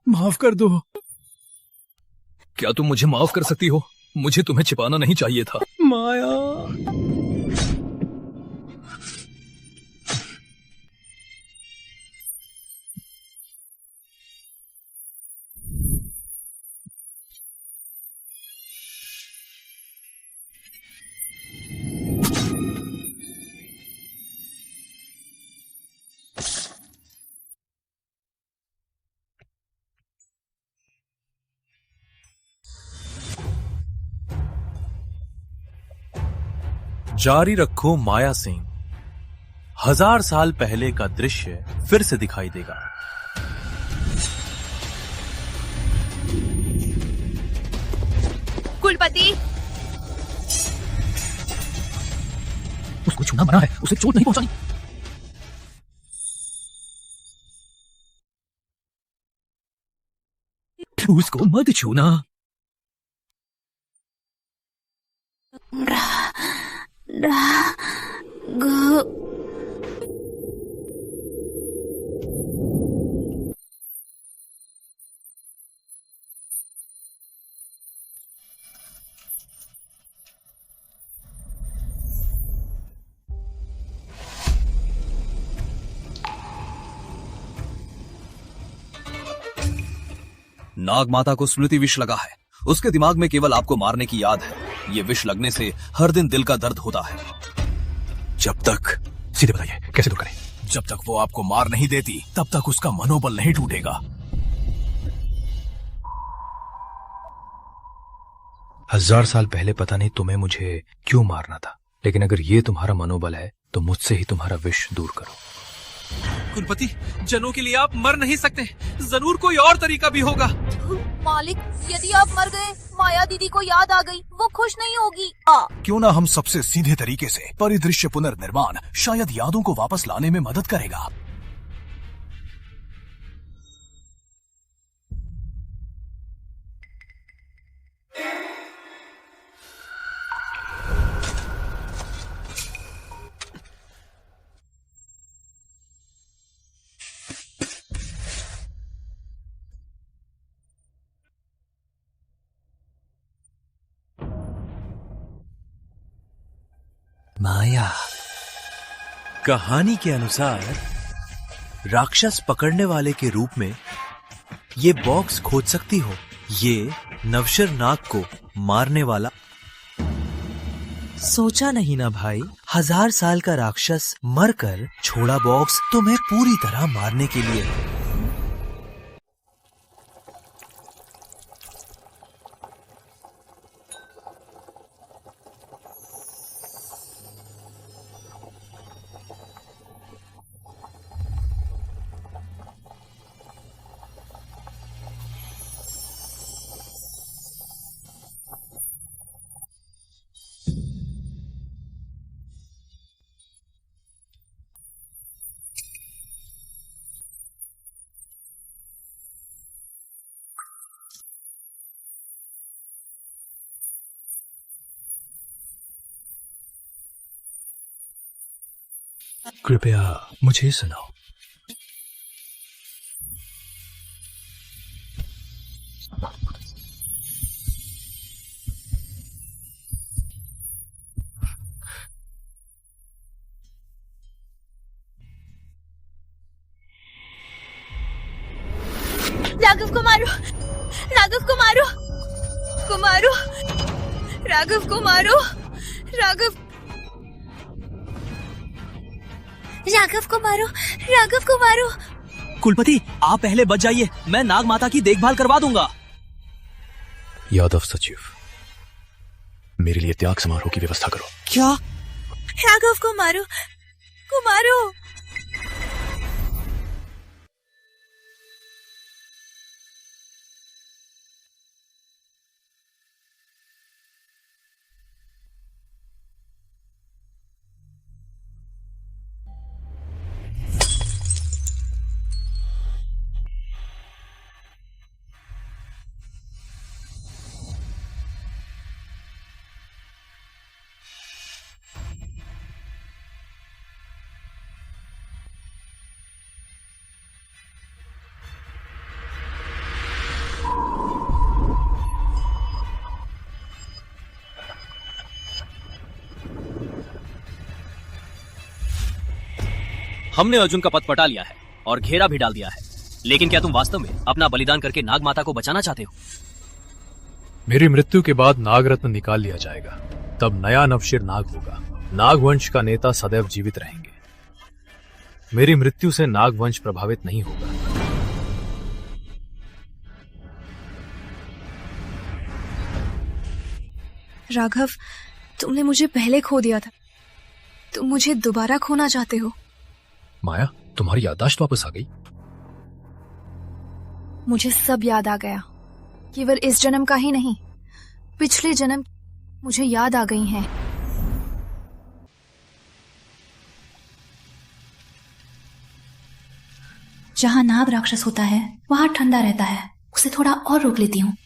Speaker 2: माफ कर दो। क्या तुम मुझे माफ कर सकती हो? मुझे तुम्हें छिपाना नहीं चाहिए था।
Speaker 3: माया।
Speaker 20: जारी रखो माया सिंह। 1000 साल पहले का दृश्य फिर से दिखाई देगा।
Speaker 23: कुलपति,
Speaker 5: उसको छूना मना है, उसे चोट नहीं पहुंचानी। उसको मत छूना। नाग माता को स्मृति विष लगा है। उसके दिमाग में केवल आपको मारने की याद है। ये विष लगने से हर दिन दिल का दर्द होता है।
Speaker 12: जब तक, सीधे बताइए कैसे दूर करें?
Speaker 5: जब तक वो आपको मार नहीं देती तब तक उसका मनोबल नहीं टूटेगा।
Speaker 8: 1000 साल पहले पता नहीं तुम्हें मुझे क्यों मारना था, लेकिन अगर ये तुम्हारा मनोबल है तो मुझसे ही तुम्हारा विष दूर करो।
Speaker 2: कुलपति, जनों के लिए आप मर नहीं सकते। जरूर कोई और तरीका भी होगा।
Speaker 1: मालिक, यदि आप मर गए, माया दीदी को याद आ गई, वो खुश नहीं होगी।
Speaker 12: क्यों ना हम सबसे सीधे तरीके से परिदृश्य पुनर्निर्माण शायद यादों को वापस लाने में मदद करेगा।
Speaker 20: माया। कहानी के अनुसार राक्षस पकड़ने वाले के रूप में ये बॉक्स खोज सकती हो। ये नवशर नाग को मारने वाला। सोचा नहीं ना भाई, 1000 साल का राक्षस मरकर छोड़ा बॉक्स तुम्हें पूरी तरह मारने के लिए।
Speaker 12: कृपया मुझे सुनाओ।
Speaker 14: राघव को मारो, राघव को मारो, कुमारो, राघव को मारो, राघव, राघव को मारो, राघव को मारो।
Speaker 6: कुलपति, आप पहले बच जाइए, मैं नाग माता की देखभाल करवा दूंगा।
Speaker 8: यादव सचिव, मेरे लिए त्याग समारोह की व्यवस्था करो।
Speaker 6: क्या?
Speaker 14: राघव को मारो, कुमारो।
Speaker 3: हमने अर्जुन का पथ पटा लिया है और घेरा भी डाल दिया है, लेकिन क्या तुम वास्तव में अपना बलिदान करके नाग माता को बचाना चाहते हो?
Speaker 8: मेरी मृत्यु के बाद नागरत्न निकाल लिया जाएगा, तब नया नवशिर नाग होगा। नागवंश का नेता सदैव जीवित रहेंगे। मेरी मृत्यु से नागवंश प्रभावित नहीं होगा।
Speaker 14: राघव, तुमने मुझे पहले खो दिया था, तुम मुझे दोबारा खोना चाहते हो?
Speaker 8: माया, तुम्हारी याददाश्त वापस आ गई?
Speaker 14: मुझे सब याद आ गया, केवल इस जन्म का ही नहीं, पिछले जन्म मुझे याद आ गई हैं।
Speaker 16: जहाँ नाग राक्षस होता है वहाँ ठंडा रहता है, उसे थोड़ा और रोक लेती हूँ।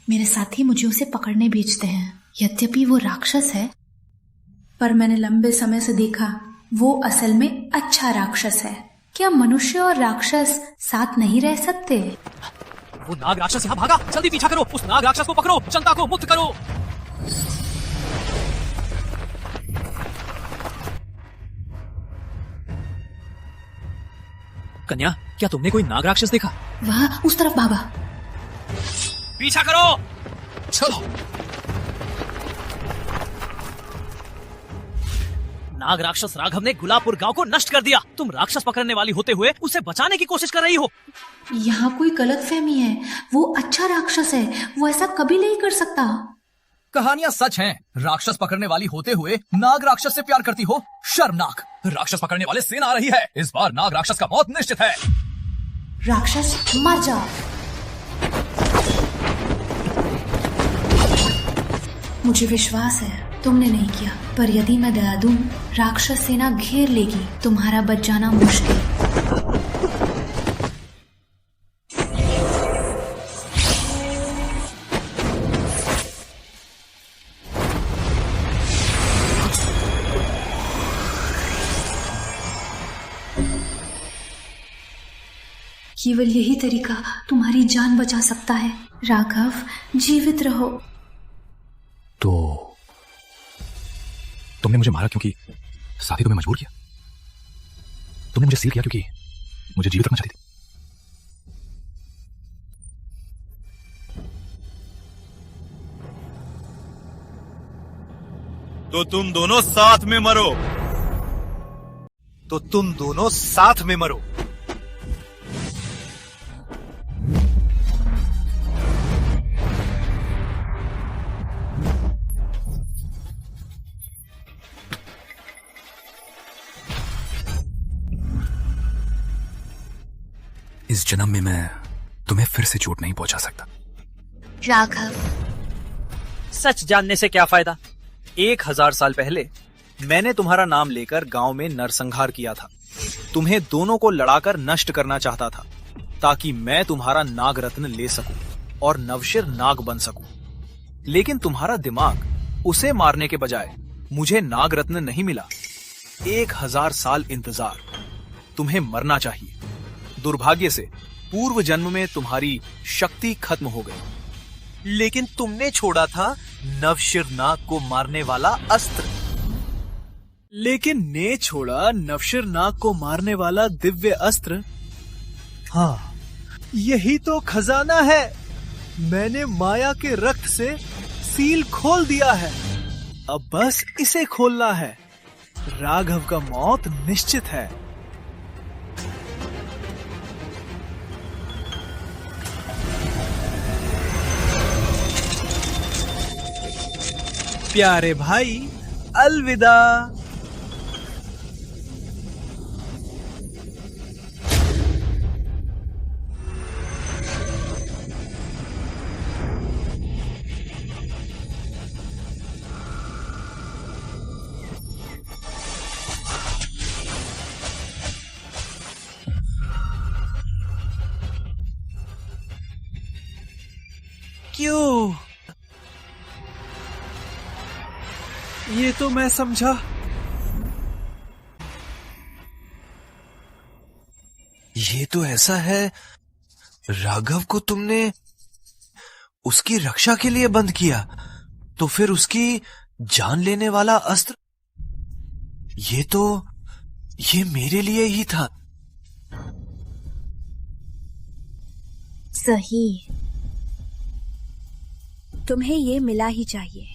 Speaker 16: मेरे साथी मुझे उसे पकड़ने भेजते हैं। यद्यपि वो राक्षस है, पर मैंने लंबे समय से देखा वो असल में अच्छा राक्षस है। क्या मनुष्य और राक्षस साथ नहीं रह सकते?
Speaker 2: वो नाग राक्षस यहाँ भागा, जल्दी पीछा करो, उस नाग राक्षस को पकड़ो, जनता को मुक्त करो। कन्या, क्या तुमने कोई नाग राक्षस देखा?
Speaker 16: वह उस तरफ भागा।
Speaker 2: पीछा करो, चलो। नाग राक्षस राघव ने गुलाबपुर गांव को नष्ट कर दिया। तुम राक्षस पकड़ने वाली होते हुए उसे बचाने की कोशिश कर रही हो।
Speaker 16: यहाँ कोई गलतफहमी है, वो अच्छा राक्षस है, वो ऐसा कभी नहीं कर सकता।
Speaker 5: कहानियाँ सच हैं। राक्षस पकड़ने वाली होते हुए नाग राक्षस से प्यार करती हो, शर्मनाक। राक्षस पकड़ने वाले सेना आ रही है, इस बार नाग राक्षस का मौत निश्चित है।
Speaker 16: राक्षस मर जाओ। मुझे विश्वास है तुमने नहीं किया, पर यदि मैं दया दूं, राक्षस सेना घेर लेगी, तुम्हारा बच जाना मुश्किल। केवल यही तरीका तुम्हारी जान बचा सकता है। राघव, जीवित रहो।
Speaker 8: तो तुमने मुझे मारा क्योंकि साथी तुम्हें मजबूर किया? तुमने मुझे सील किया क्योंकि मुझे जीवित रखना चाहती थी?
Speaker 19: तो तुम दोनों साथ में मरो। तो तुम दोनों साथ में मरो।
Speaker 8: इस जन्म में मैं तुम्हें फिर से चोट नहीं पहुंचा सकता।
Speaker 1: राघव,
Speaker 6: सच जानने से क्या फायदा? 1000 साल पहले मैंने तुम्हारा नाम लेकर गांव में नरसंहार किया था। तुम्हें दोनों को लड़ाकर नष्ट करना चाहता था, ताकि मैं तुम्हारा नाग रत्न ले सकूं और नवशिर नाग बन सकूं। लेकिन तुम्हारा दिमाग उसे मारने के बजाय मुझे नाग रत्न नहीं मिला। 1000 साल इंतजार। तुम्हें मरना चाहिए। दुर्भाग्य से पूर्व जन्म में तुम्हारी शक्ति खत्म हो गई।
Speaker 19: लेकिन तुमने छोड़ा था नवशिर नाग को मारने वाला अस्त्र।
Speaker 20: लेकिन ने छोड़ा नवशिर नाग को मारने वाला दिव्य अस्त्र। हाँ, यही तो खजाना है। मैंने माया के रक्त से सील खोल दिया है, अब बस इसे खोलना है। राघव का मौत निश्चित है। प्यारे भाई, अलविदा। क्यों? ये तो मैं समझा।
Speaker 19: ये तो ऐसा है, राघव को तुमने उसकी रक्षा के लिए बंद किया, तो फिर उसकी जान लेने वाला अस्त्र, ये मेरे लिए ही था।
Speaker 16: सही, तुम्हें ये मिला ही चाहिए।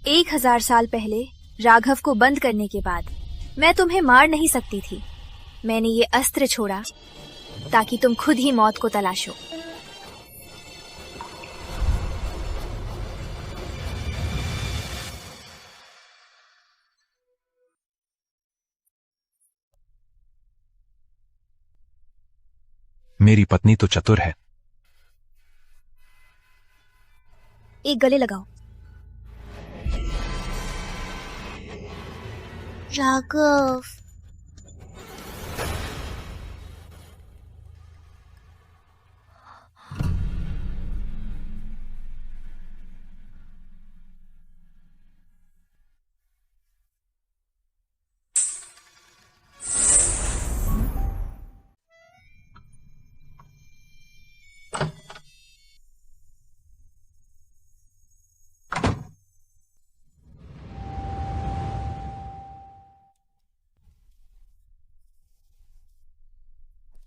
Speaker 1: 1000 साल पहले राघव को बंद करने के बाद मैं तुम्हें मार नहीं सकती थी। मैंने ये अस्त्र छोड़ा ताकि तुम खुद ही मौत को तलाशो।
Speaker 12: मेरी पत्नी तो चतुर है।
Speaker 1: एक गले लगाओ। राघव,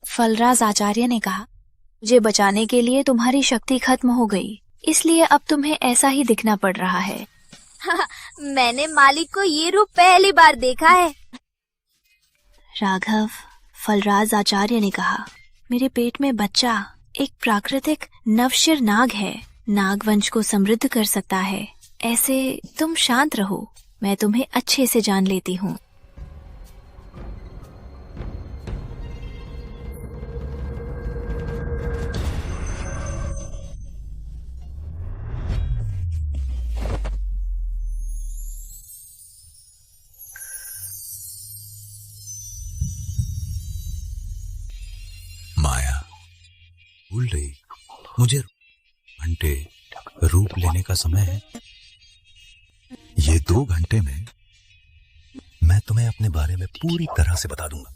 Speaker 1: फलराज आचार्य ने कहा, मुझे बचाने के लिए तुम्हारी शक्ति खत्म हो गई, इसलिए अब तुम्हें ऐसा ही दिखना पड़ रहा है।
Speaker 23: मैंने मालिक को ये रूप पहली बार देखा है।
Speaker 1: राघव, फलराज आचार्य ने कहा, मेरे पेट में बच्चा एक प्राकृतिक नवशिर नाग है, नागवंश को समृद्ध कर सकता है। ऐसे तुम शांत रहो, मैं तुम्हें अच्छे से जान लेती हूँ।
Speaker 12: माया भूल रही, मुझे घंटे रूप लेने का समय है। ये 2 घंटे में मैं तुम्हें अपने बारे में पूरी तरह से बता दूंगा।